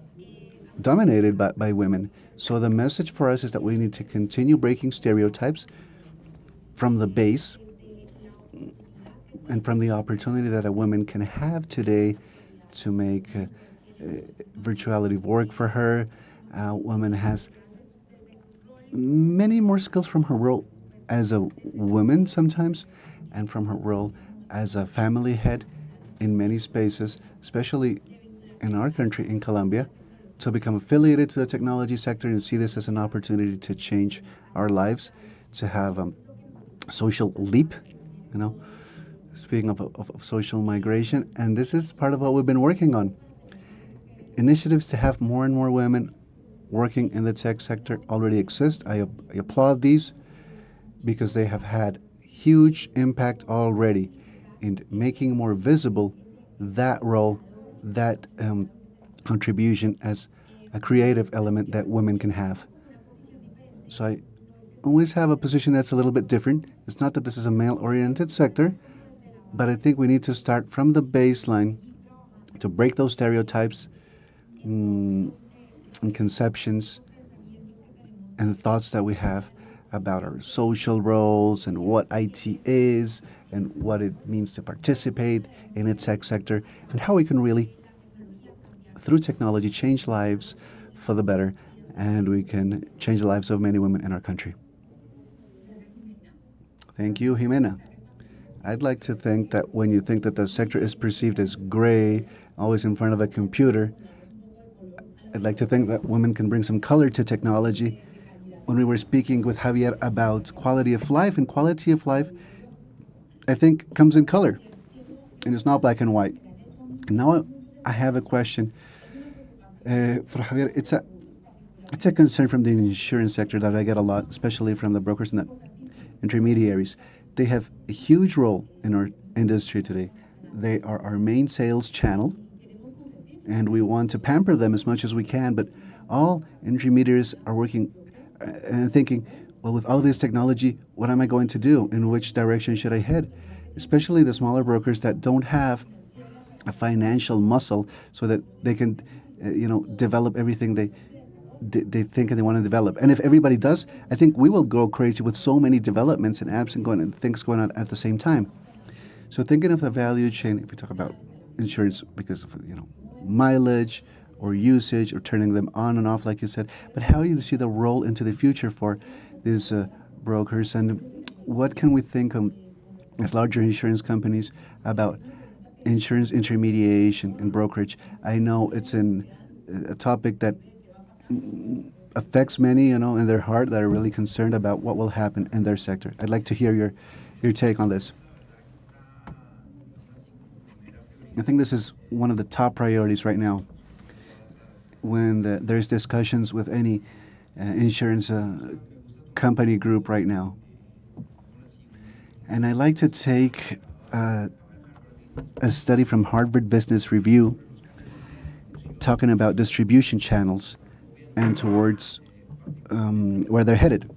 dominated by women. So the message for us is that we need to continue breaking stereotypes from the base and from the opportunity that a woman can have today to make virtuality work for her. A woman has many more skills from her role as a woman sometimes, and from her role as a family head in many spaces, especially in our country, in Colombia, to become affiliated to the technology sector and see this as an opportunity to change our lives, to have a social leap, speaking of social migration. And this is part of what we've been working on. Initiatives to have more and more women working in the tech sector already exist. I applaud these because they have had huge impact already in making more visible that role, that contribution as a creative element that women can have. So I always have a position that's a little bit different. It's not that this is a male-oriented sector, but I think we need to start from the baseline to break those stereotypes and conceptions and thoughts that we have about our social roles and what IT is and what it means to participate in its tech sector, and how we can really, through technology, change lives for the better, and we can change the lives of many women in our country. Thank you, Ximena. I'd like to think that when you think that the sector is perceived as gray, always in front of a computer, I'd like to think that women can bring some color to technology. When we were speaking with Javier about quality of life, and quality of life, I think, comes in color, and it's not black and white. And now I have a question for Javier. It's a concern from the insurance sector that I get a lot, especially from the brokers and the intermediaries. They have a huge role in our industry today. They are our main sales channel, and we want to pamper them as much as we can, but all intermediaries are working and thinking, well, with all of this technology, what am I going to do? In which direction should I head? Especially the smaller brokers that don't have a financial muscle so that they can, develop everything they think and they want to develop. And if everybody does, I think we will go crazy with so many developments and apps and things going on at the same time. So thinking of the value chain, if we talk about insurance because of mileage or usage or turning them on and off, like you said, but how do you see the role into the future for these brokers, and what can we think as larger insurance companies about insurance intermediation and brokerage? I know it's a topic that affects many, in their heart, that are really concerned about what will happen in their sector. I'd like to hear your take on this. I think this is one of the top priorities right now when there's discussions with any insurance company group right now. And I like to take a study from Harvard Business Review talking about distribution channels and towards where they're headed.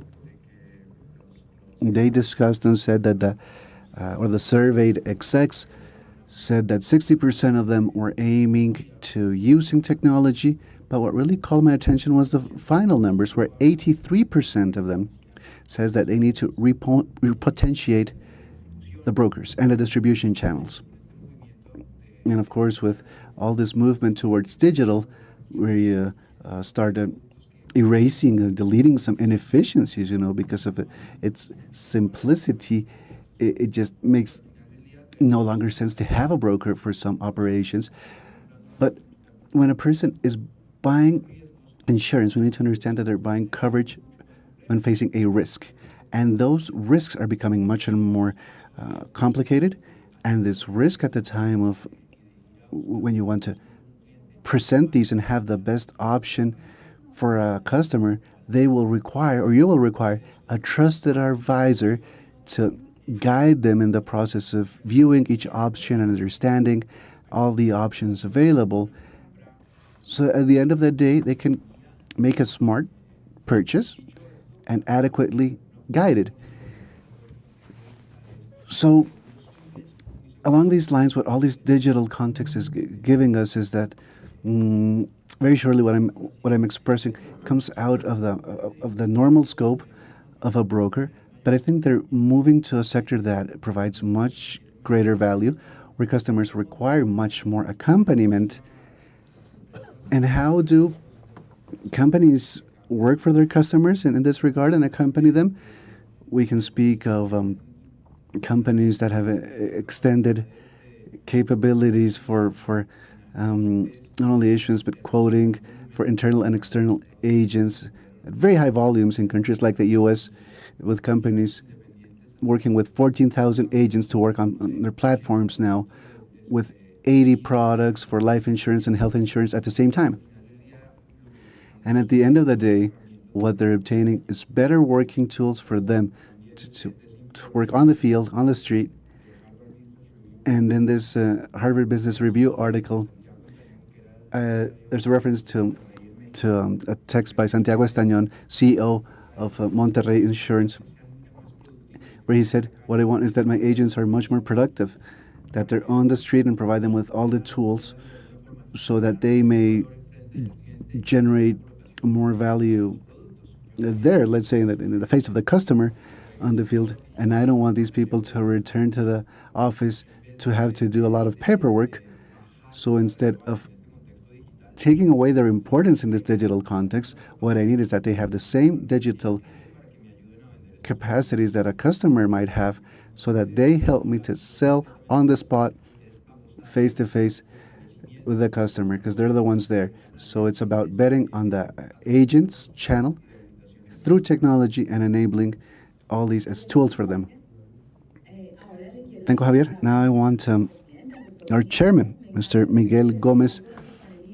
They discussed and said that the surveyed execs said that 60% of them were aiming to using technology, but what really called my attention was the final numbers, where 83% of them says that they need to repotentiate the brokers and the distribution channels. And of course, with all this movement towards digital, where you start erasing or deleting some inefficiencies, because of its simplicity, it just makes no longer sense to have a broker for some operations. But when a person is buying insurance, we need to understand that they're buying coverage when facing a risk. And those risks are becoming much more complicated. And this risk at the time of when you want to present these and have the best option for a customer, they will require, or you will require, a trusted advisor to guide them in the process of viewing each option and understanding all the options available. So at the end of the day, they can make a smart purchase and adequately guided. So along these lines, what all this digital context is giving us is that very surely what I'm expressing comes out of the normal scope of a broker. But I think they're moving to a sector that provides much greater value, where customers require much more accompaniment. And how do companies work for their customers in this regard and accompany them? We can speak of companies that have extended capabilities for not only issuance but quoting for internal and external agents at very high volumes in countries like the U.S., with companies working with 14,000 agents to work on their platforms now, with 80 products for life insurance and health insurance at the same time. And at the end of the day, what they're obtaining is better working tools for them to work on the field, on the street. And in this Harvard Business Review article, there's a reference to a text by Santiago Estañón, CEO of Monterrey Insurance, where he said, what I want is that my agents are much more productive, that they're on the street and provide them with all the tools so that they may generate more value there, let's say in the face of the customer on the field. And I don't want these people to return to the office to have to do a lot of paperwork. So instead of taking away their importance in this digital context, what I need is that they have the same digital capacities that a customer might have, so that they help me to sell on the spot, face to face with the customer, because they're the ones there. So it's about betting on the agents channel through technology and enabling all these as tools for them. Thank you, Javier. Now I want our chairman, Mr. Miguel Gomez.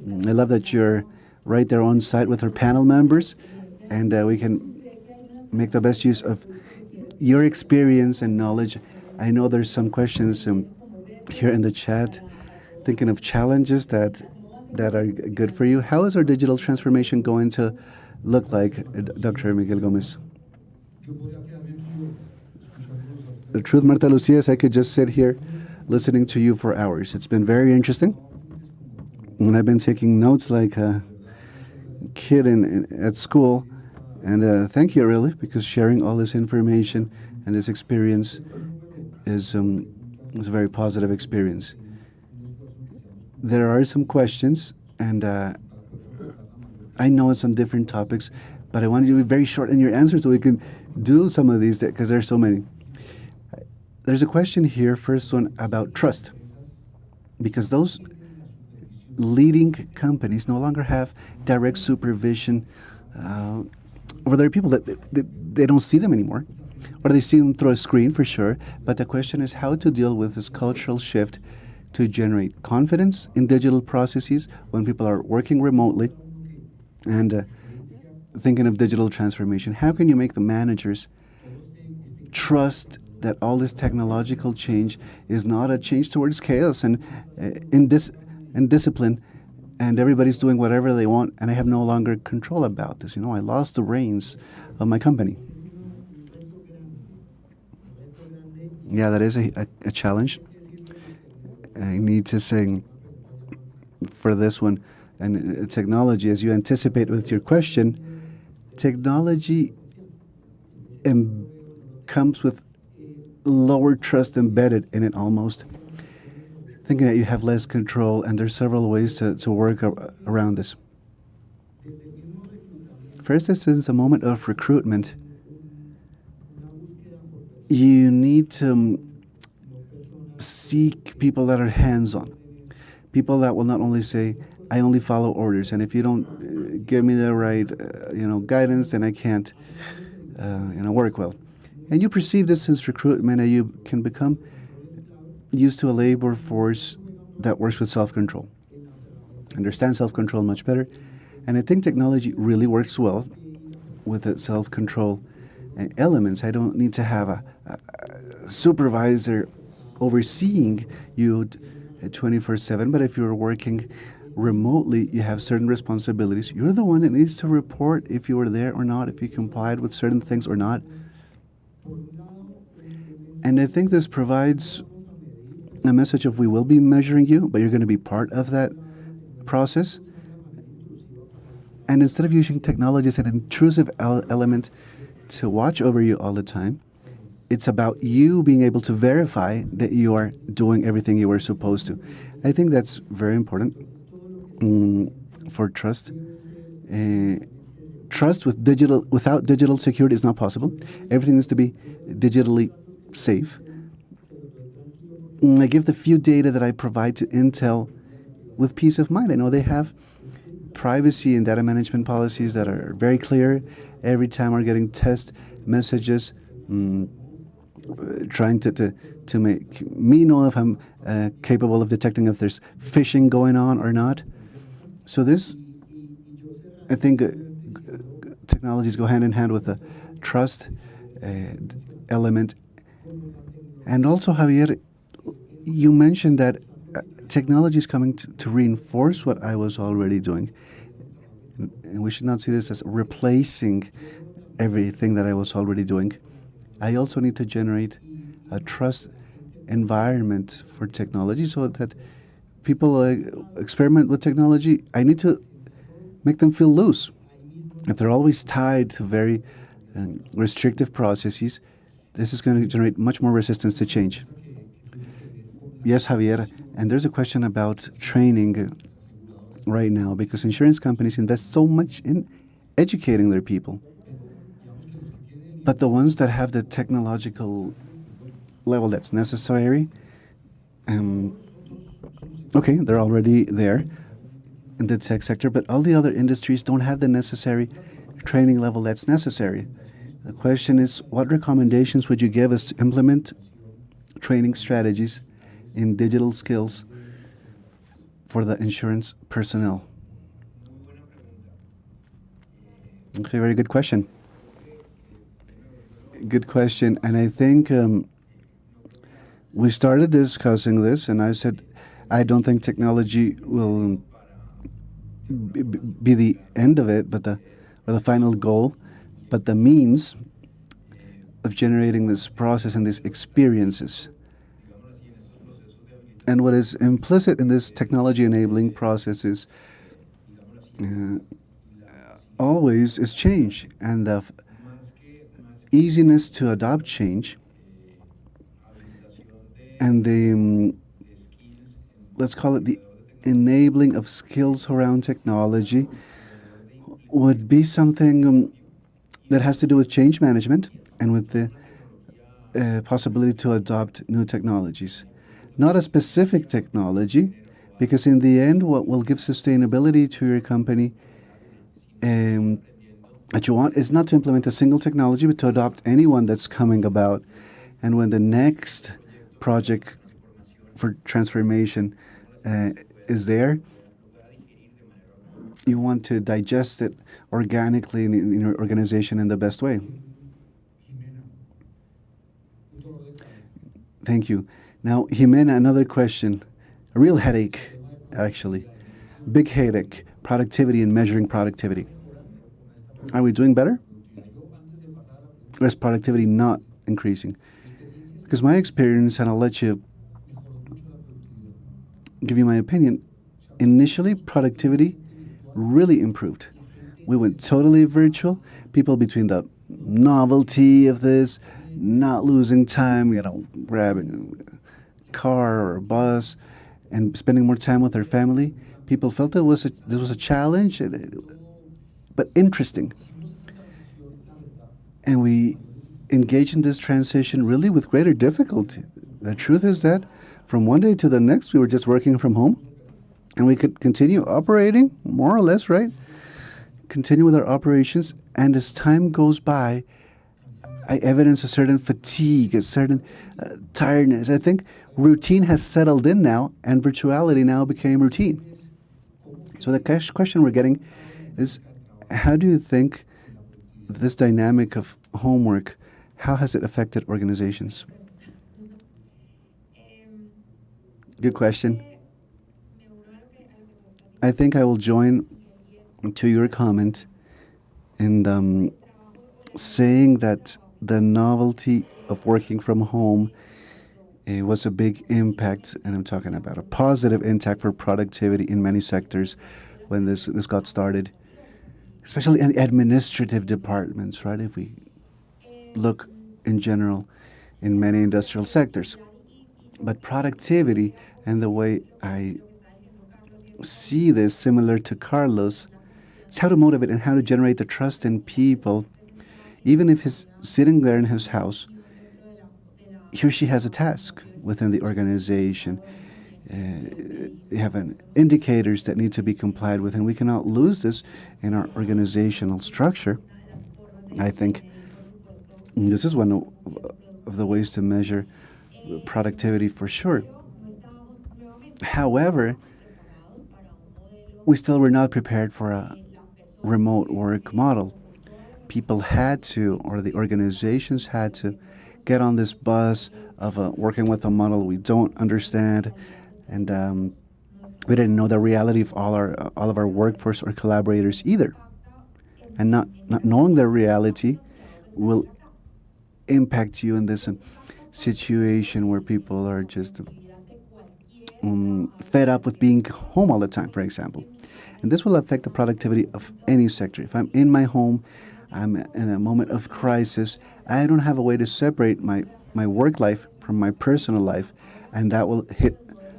I love that you're right there on site with our panel members, and we can make the best use of your experience and knowledge. I know there's some questions here in the chat, thinking of challenges that that are good for you. How is our digital transformation going to look like, Dr. Miguel Gomez? The truth, Marta Lucía, is I could just sit here listening to you for hours. It's been very interesting. And I've been taking notes like a kid at school. And thank you, really, because sharing all this information and this experience is a very positive experience. There are some questions, and I know it's on different topics, but I want you to be very short in your answers so we can do some of these, because there's so many. There's a question here, first one, about trust, because those leading companies no longer have direct supervision over their people. That they don't see them anymore, or they see them through a screen for sure. But the question is how to deal with this cultural shift to generate confidence in digital processes when people are working remotely and thinking of digital transformation. How can you make the managers trust that all this technological change is not a change towards chaos and discipline, and everybody's doing whatever they want, and I have no longer control about this? I lost the reins of my company. Yeah, that is a challenge. I need to say for this one, and technology, as you anticipate with your question, technology comes with lower trust embedded in it almost, thinking that you have less control, and there's several ways to work around this. First, this is the moment of recruitment. You need to seek people that are hands-on, people that will not only say, I only follow orders, and if you don't give me the right guidance, then I can't work well. And you perceive this as recruitment, and you can become used to a labor force that works with self-control, understands self-control much better. And I think technology really works well with the self-control elements. I don't need to have a supervisor overseeing you 24/7, but if you're working remotely, you have certain responsibilities. You're the one that needs to report if you were there or not, if you complied with certain things or not. And I think this provides a message of we will be measuring you, but you're going to be part of that process. And instead of using technology as an intrusive element to watch over you all the time, it's about you being able to verify that you are doing everything you were supposed to. I think that's very important for trust. Trust without digital security is not possible. Everything needs to be digitally safe. I give the few data that I provide to Intel with peace of mind. I know they have privacy and data management policies that are very clear. Every time we're getting test messages, trying to make me know if I'm capable of detecting if there's phishing going on or not. So this, I think, technologies go hand in hand with the trust element. And also, Javier, you mentioned that technology is coming to reinforce what I was already doing. And we should not see this as replacing everything that I was already doing. I also need to generate a trust environment for technology so that people experiment with technology. I need to make them feel loose. If they're always tied to very restrictive processes, this is going to generate much more resistance to change. Yes, Javier, and there's a question about training right now, because insurance companies invest so much in educating their people. But the ones that have the technological level that's necessary, okay, they're already there in the tech sector, but all the other industries don't have the necessary training level that's necessary. The question is, what recommendations would you give us to implement training strategies in digital skills for the insurance personnel? Okay, very good question. Good question. And I think we started discussing this, and I said, I don't think technology will be the end of it, or the final goal, but the means of generating this process and these experiences. And what is implicit in this technology enabling process is always is change, and the easiness to adopt change, and the let's call it the enabling of skills around technology would be something that has to do with change management and with the possibility to adopt new technologies. Not a specific technology, because in the end, what will give sustainability to your company that you want is not to implement a single technology, but to adopt any one that's coming about. And when the next project for transformation is there, you want to digest it organically in your organization in the best way. Thank you. Now, Ximena, another question. A real headache, actually. Big headache. Productivity and measuring productivity. Are we doing better? Or is productivity not increasing? Because my experience, and I'll let you give you my opinion, initially productivity really improved. We went totally virtual. People, between the novelty of this, not losing time, grabbing a car or a bus and spending more time with their family, people felt this was a challenge, but interesting. And we engaged in this transition really with greater difficulty. The truth is that from one day to the next, we were just working from home, and we could continue operating, more or less, right? Continue with our operations, and as time goes by, I evidence a certain fatigue, a certain tiredness. I think routine has settled in now, and virtuality now became routine. So the question we're getting is, how do you think this dynamic of homework, how has it affected organizations? Good question. I think I will join to your comment in saying that the novelty of working from home was a big impact, and I'm talking about a positive impact for productivity in many sectors when this got started, especially in administrative departments, right? If we look in general in many industrial sectors. But productivity, and the way I see this, similar to Carlos, is how to motivate and how to generate the trust in people. Even if he's sitting there in his house, he or she has a task within the organization. You have indicators that need to be complied with, and we cannot lose this in our organizational structure. I think this is one of the ways to measure productivity for sure. However, we still were not prepared for a remote work model. People had to, or the organizations had to, get on this bus of working with a model we don't understand, and we didn't know the reality of all of our workforce or collaborators either. And not knowing their reality will impact you in this situation where people are just fed up with being home all the time, for example. And this will affect the productivity of any sector. If I'm in my home, I'm in a moment of crisis, I don't have a way to separate my work life from my personal life, and that will hit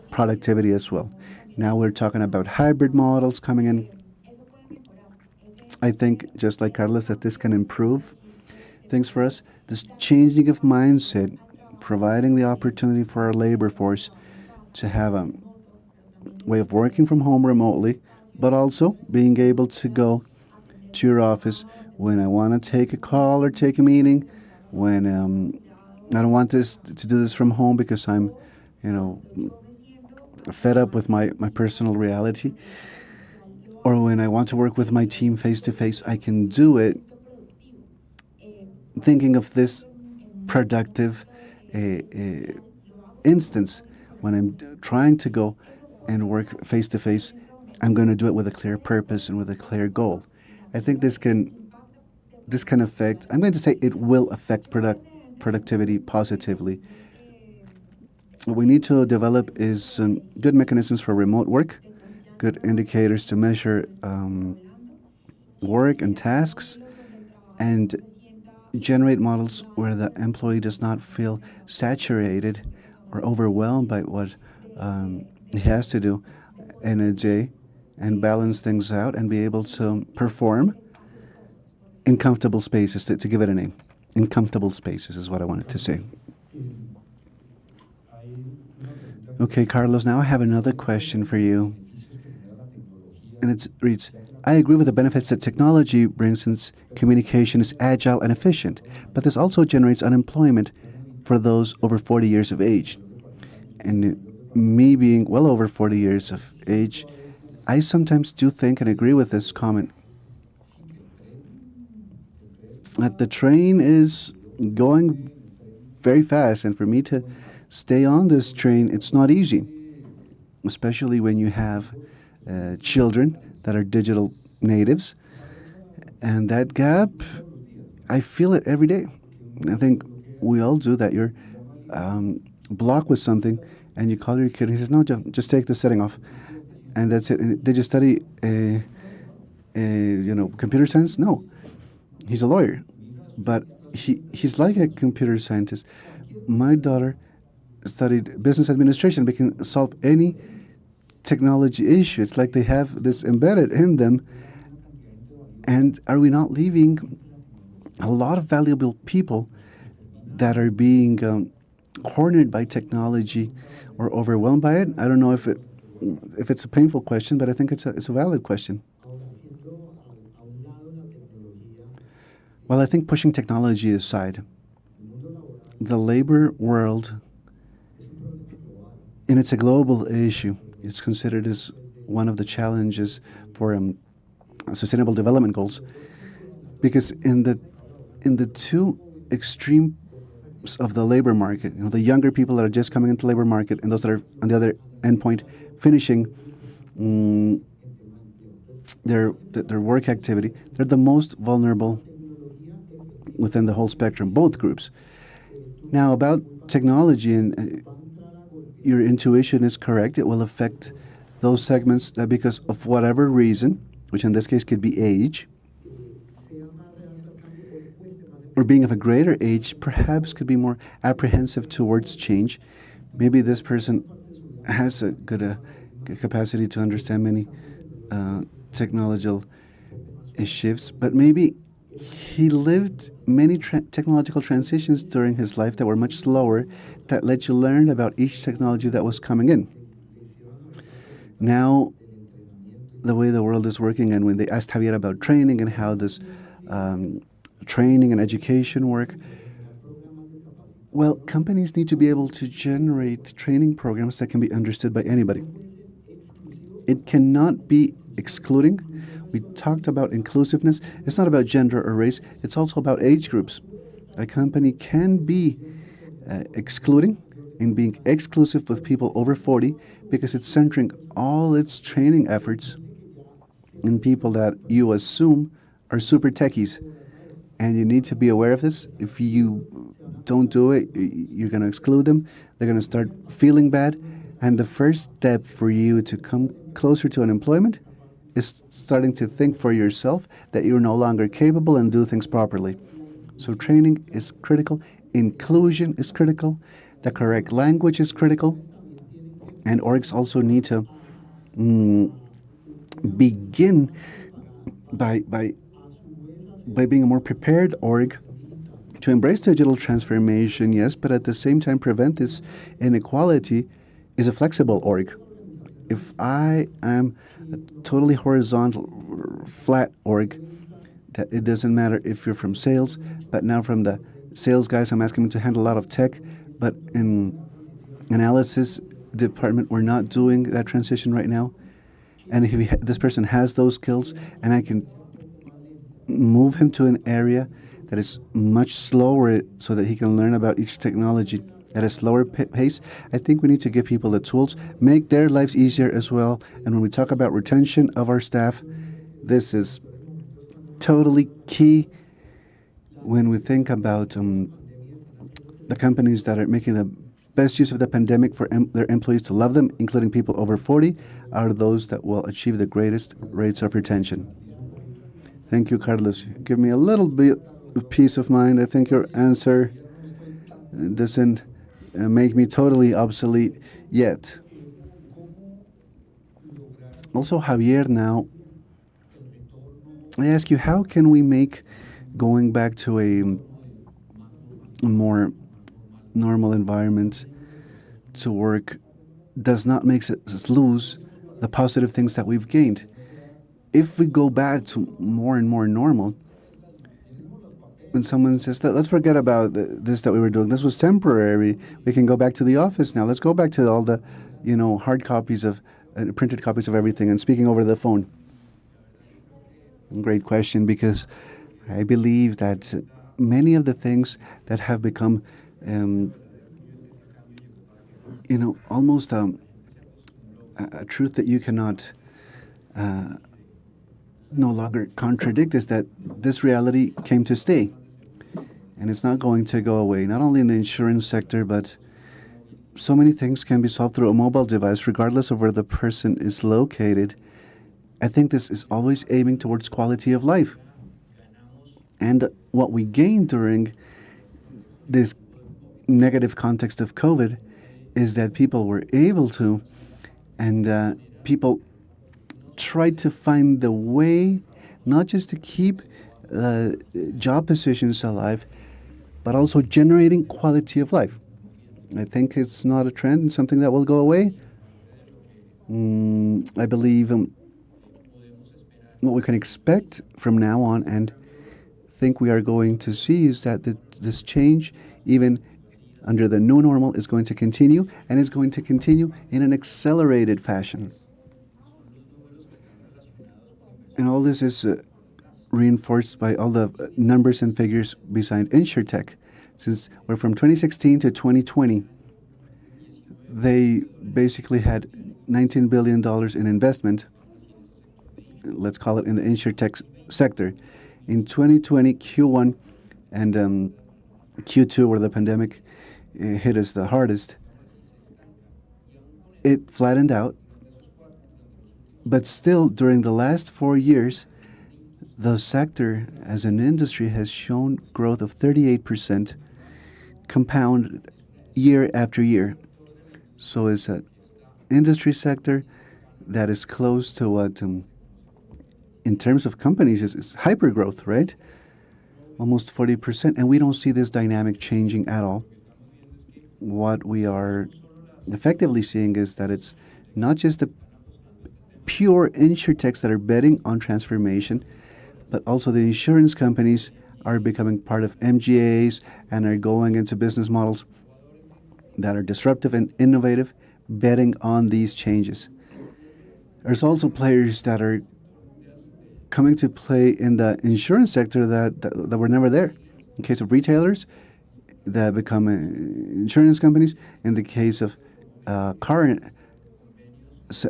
productivity as well. Now we're talking about hybrid models coming in. I think, just like Carlos, that this can improve things for us. This changing of mindset, providing the opportunity for our labor force to have a way of working from home remotely, but also being able to go to your office when I want to take a call or take a meeting, when I don't want to do this from home because I'm, fed up with my personal reality, or when I want to work with my team face to face, I can do it thinking of this productive instance when I'm trying to go and work face to face I'm going to do it with a clear purpose and with a clear goal. I think this can affect, I'm going to say it will affect productivity positively. What we need to develop is good mechanisms for remote work, good indicators to measure work and tasks, and generate models where the employee does not feel saturated or overwhelmed by what he has to do in a day, and balance things out and be able to perform in comfortable spaces, to give it a name. In comfortable spaces is what I wanted to say. Okay, Carlos, now I have another question for you. And it reads, I agree with the benefits that technology brings since communication is agile and efficient, but this also generates unemployment for those over 40 years of age. And me being well over 40 years of age, I sometimes do think and agree with this comment that the train is going very fast, and for me to stay on this train, it's not easy, especially when you have children that are digital natives. And that gap, I feel it every day. I think we all do that. You're blocked with something, and you call your kid, and he says, no, just take the setting off. And that's it. And did you study, computer science? No. He's a lawyer. But he's like a computer scientist. My daughter studied business administration. They can solve any technology issue. It's like they have this embedded in them. And are we not leaving a lot of valuable people that are being cornered by technology or overwhelmed by it? I don't know if it's a painful question, but I think it's a valid question. Well, I think pushing technology aside, the labor world, and it's a global issue. It's considered as one of the challenges for sustainable development goals, because in the two extremes of the labor market, the younger people that are just coming into the labor market and those that are on the other endpoint finishing their work activity, they're the most vulnerable within the whole spectrum, both groups. Now, about technology, and your intuition is correct, it will affect those segments that, because of whatever reason, which in this case could be age, or being of a greater age, perhaps could be more apprehensive towards change. Maybe this person has a good capacity to understand many technological shifts, but maybe he lived many technological transitions during his life that were much slower, that let you learn about each technology that was coming in. Now, the way the world is working, and when they asked Javier about training and how does training and education work, well, companies need to be able to generate training programs that can be understood by anybody. It cannot be excluding. We talked about inclusiveness. It's not about gender or race. It's also about age groups. A company can be excluding and being exclusive with people over 40 because it's centering all its training efforts in people that you assume are super techies. And you need to be aware of this. If you don't do it, you're going to exclude them. They're going to start feeling bad. And the first step for you to come closer to unemployment is starting to think for yourself that you're no longer capable and do things properly. So training is critical. Inclusion is critical. The correct language is critical. And orgs also need to begin by being a more prepared org to embrace digital transformation, yes, but at the same time prevent this inequality is a flexible org. If I am a totally horizontal, flat org, that it doesn't matter if you're from sales, but now from the sales guys, I'm asking them to handle a lot of tech, but in analysis department, we're not doing that transition right now. And if this person has those skills, and I can move him to an area that is much slower so that he can learn about each technology at a slower pace. I think we need to give people the tools, make their lives easier as well. And when we talk about retention of our staff, this is totally key when we think about the companies that are making the best use of the pandemic for their employees to love them, including people over 40, are those that will achieve the greatest rates of retention. Thank you, Carlos. Give me a little bit of peace of mind. I think your answer doesn't make me totally obsolete yet. Also, Javier, now, I ask you, how can we make going back to a more normal environment to work does not make us lose the positive things that we've gained? If we go back to more and more normal, when someone says that, let's forget about this that we were doing, this was temporary, we can go back to the office now, let's go back to all the hard copies of printed copies of everything and speaking over the phone. Great question, because I believe that many of the things that have become almost a truth that you cannot no longer contradict is that this reality came to stay, and it's not going to go away, not only in the insurance sector, but so many things can be solved through a mobile device, regardless of where the person is located. I think this is always aiming towards quality of life. And what we gained during this negative context of COVID is that people were able to, and people tried to find the way not just to keep job positions alive, but also generating quality of life. I think it's not a trend and something that will go away. I believe what we can expect from now on and think we are going to see is that this change, even under the new normal, is going to continue, and is going to continue in an accelerated fashion. And all this is reinforced by all the numbers and figures beside Insurtech. Since we're from 2016 to 2020, they basically had $19 billion in investment, let's call it in the Insurtech sector. In 2020, Q1 and Q2, where the pandemic hit us the hardest, it flattened out. But still, during the last 4 years, the sector as an industry has shown growth of 38% compound year after year. So it's an industry sector that is close to what, in terms of companies, is hyper growth, right? Almost 40%. And we don't see this dynamic changing at all. What we are effectively seeing is that it's not just the pure insurtechs that are betting on transformation, but also the insurance companies are becoming part of MGAs and are going into business models that are disruptive and innovative, betting on these changes. There's also players that are coming to play in the insurance sector that were never there. In case of retailers that become insurance companies, in the case of car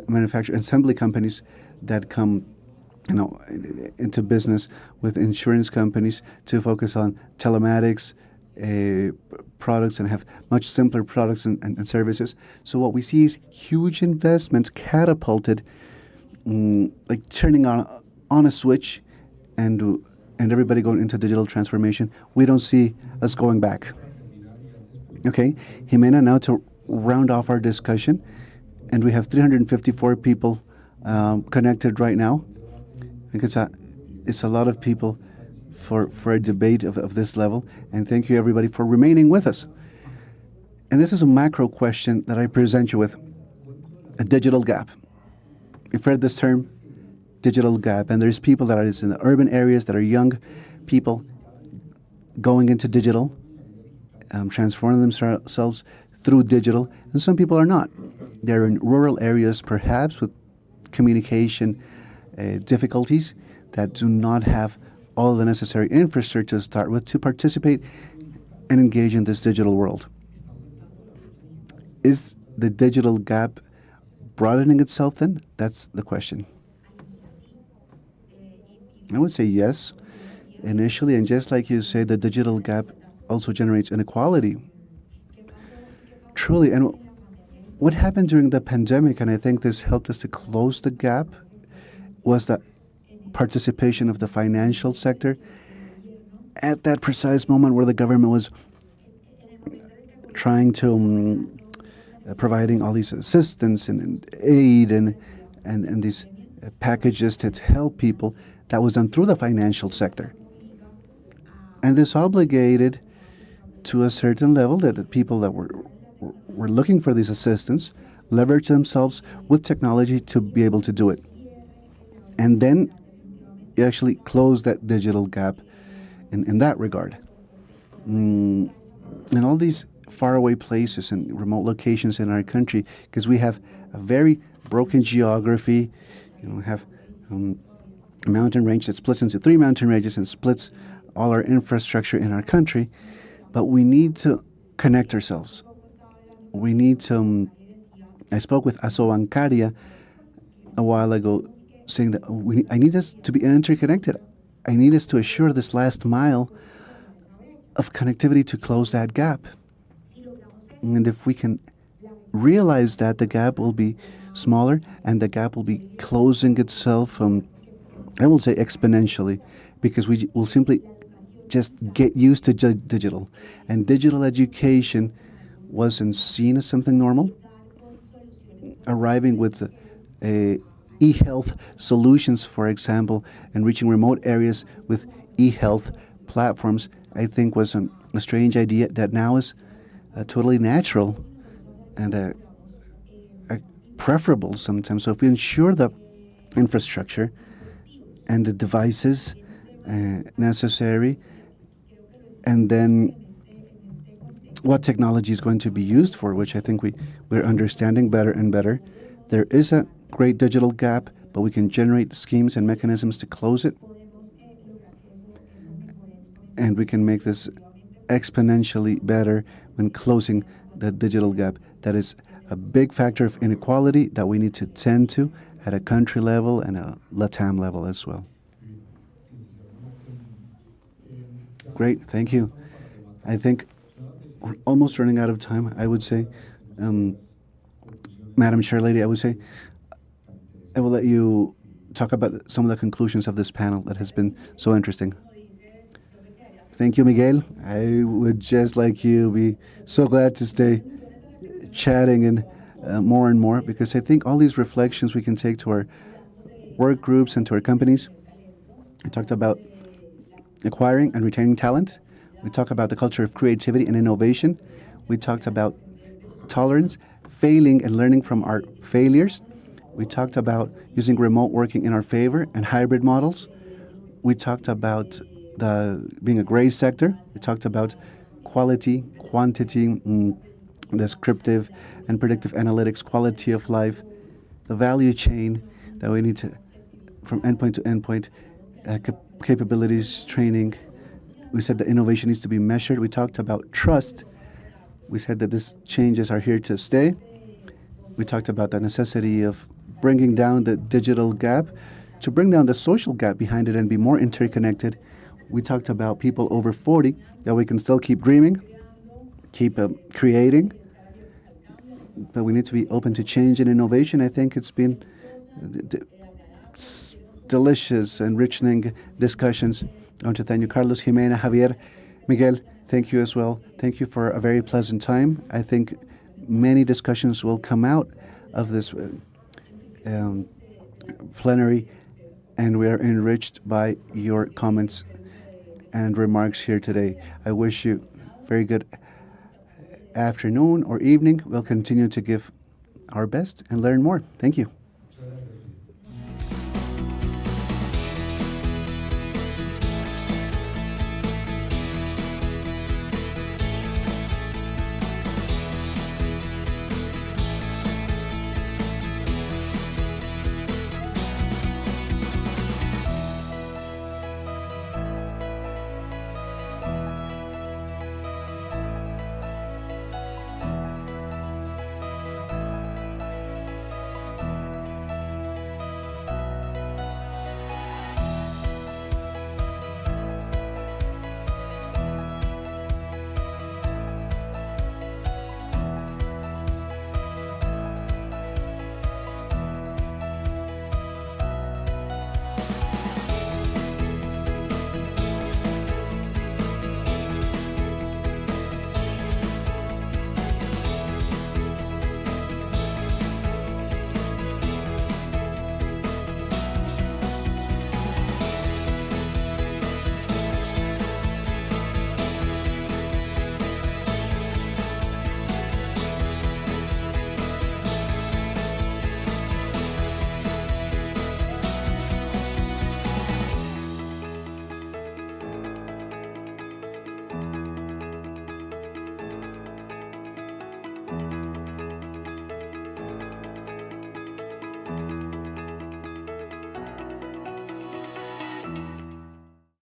manufacturer assembly companies that come into business with insurance companies to focus on telematics products and have much simpler products and services. So what we see is huge investments catapulted, like turning on a switch and everybody going into digital transformation. We don't see us going back. Okay, Ximena, now to round off our discussion, and we have 354 people connected right now. I think it's a lot of people for a debate of this level, and thank you everybody for remaining with us. And this is a macro question that I present you with, a digital gap. You've heard this term, digital gap, and there's people that are in the urban areas that are young people going into digital, transforming themselves through digital, and some people are not. They're in rural areas, perhaps with communication difficulties, that do not have all the necessary infrastructure to start with to participate and engage in this digital world. Is the digital gap broadening itself then? That's the question. I would say yes, initially, and just like you say, the digital gap also generates inequality. Truly, and what happened during the pandemic, and I think this helped us to close the gap, was the participation of the financial sector at that precise moment where the government was trying to providing all these assistance and aid and these packages to help people. That was done through the financial sector. And this obligated to a certain level that the people that were looking for these assistance leveraged themselves with technology to be able to do it. And then you actually close that digital gap in that regard. In all these faraway places and remote locations in our country, because we have a very broken geography, have a mountain range that splits into 3 mountain ranges and splits all our infrastructure in our country, but we need to connect ourselves. We need to, I spoke with Asobancaria a while ago saying that I need us to be interconnected. I need us to assure this last mile of connectivity to close that gap. And if we can realize that, the gap will be smaller and the gap will be closing itself, I will say exponentially, because we will simply just get used to digital. And digital education wasn't seen as something normal. Arriving with e-health solutions, for example, and reaching remote areas with e-health platforms, I think was a strange idea that now is totally natural and preferable sometimes. So if we ensure the infrastructure and the devices necessary, and then what technology is going to be used for, which I think we're understanding better and better. There is a great digital gap, but we can generate schemes and mechanisms to close it. And we can make this exponentially better when closing the digital gap. That is a big factor of inequality that we need to tend to at a country level and a LATAM level as well. Great, thank you. I think we're almost running out of time, I would say. Madam Chair Lady, I would say I will let you talk about some of the conclusions of this panel that has been so interesting. Thank you, Miguel. I would just like you be so glad to stay chatting and more, because I think all these reflections we can take to our work groups and to our companies. We talked about acquiring and retaining talent. We talked about the culture of creativity and innovation. We talked about tolerance, failing and learning from our failures. We talked about using remote working in our favor and hybrid models. We talked about being a gray sector. We talked about quality, quantity, descriptive and predictive analytics, quality of life, the value chain that we need to, from endpoint to endpoint, capabilities, training. We said that innovation needs to be measured. We talked about trust. We said that these changes are here to stay. We talked about the necessity of bringing down the digital gap, to bring down the social gap behind it and be more interconnected. We talked about people over 40, that we can still keep dreaming, keep creating, but we need to be open to change and innovation. I think it's been delicious, enriching discussions. I want to thank you, Carlos, Ximena, Javier, Miguel. Thank you as well. Thank you for a very pleasant time. I think many discussions will come out of this plenary, and we are enriched by your comments and remarks here today. I wish you very good afternoon or evening. We'll continue to give our best and learn more. Thank you.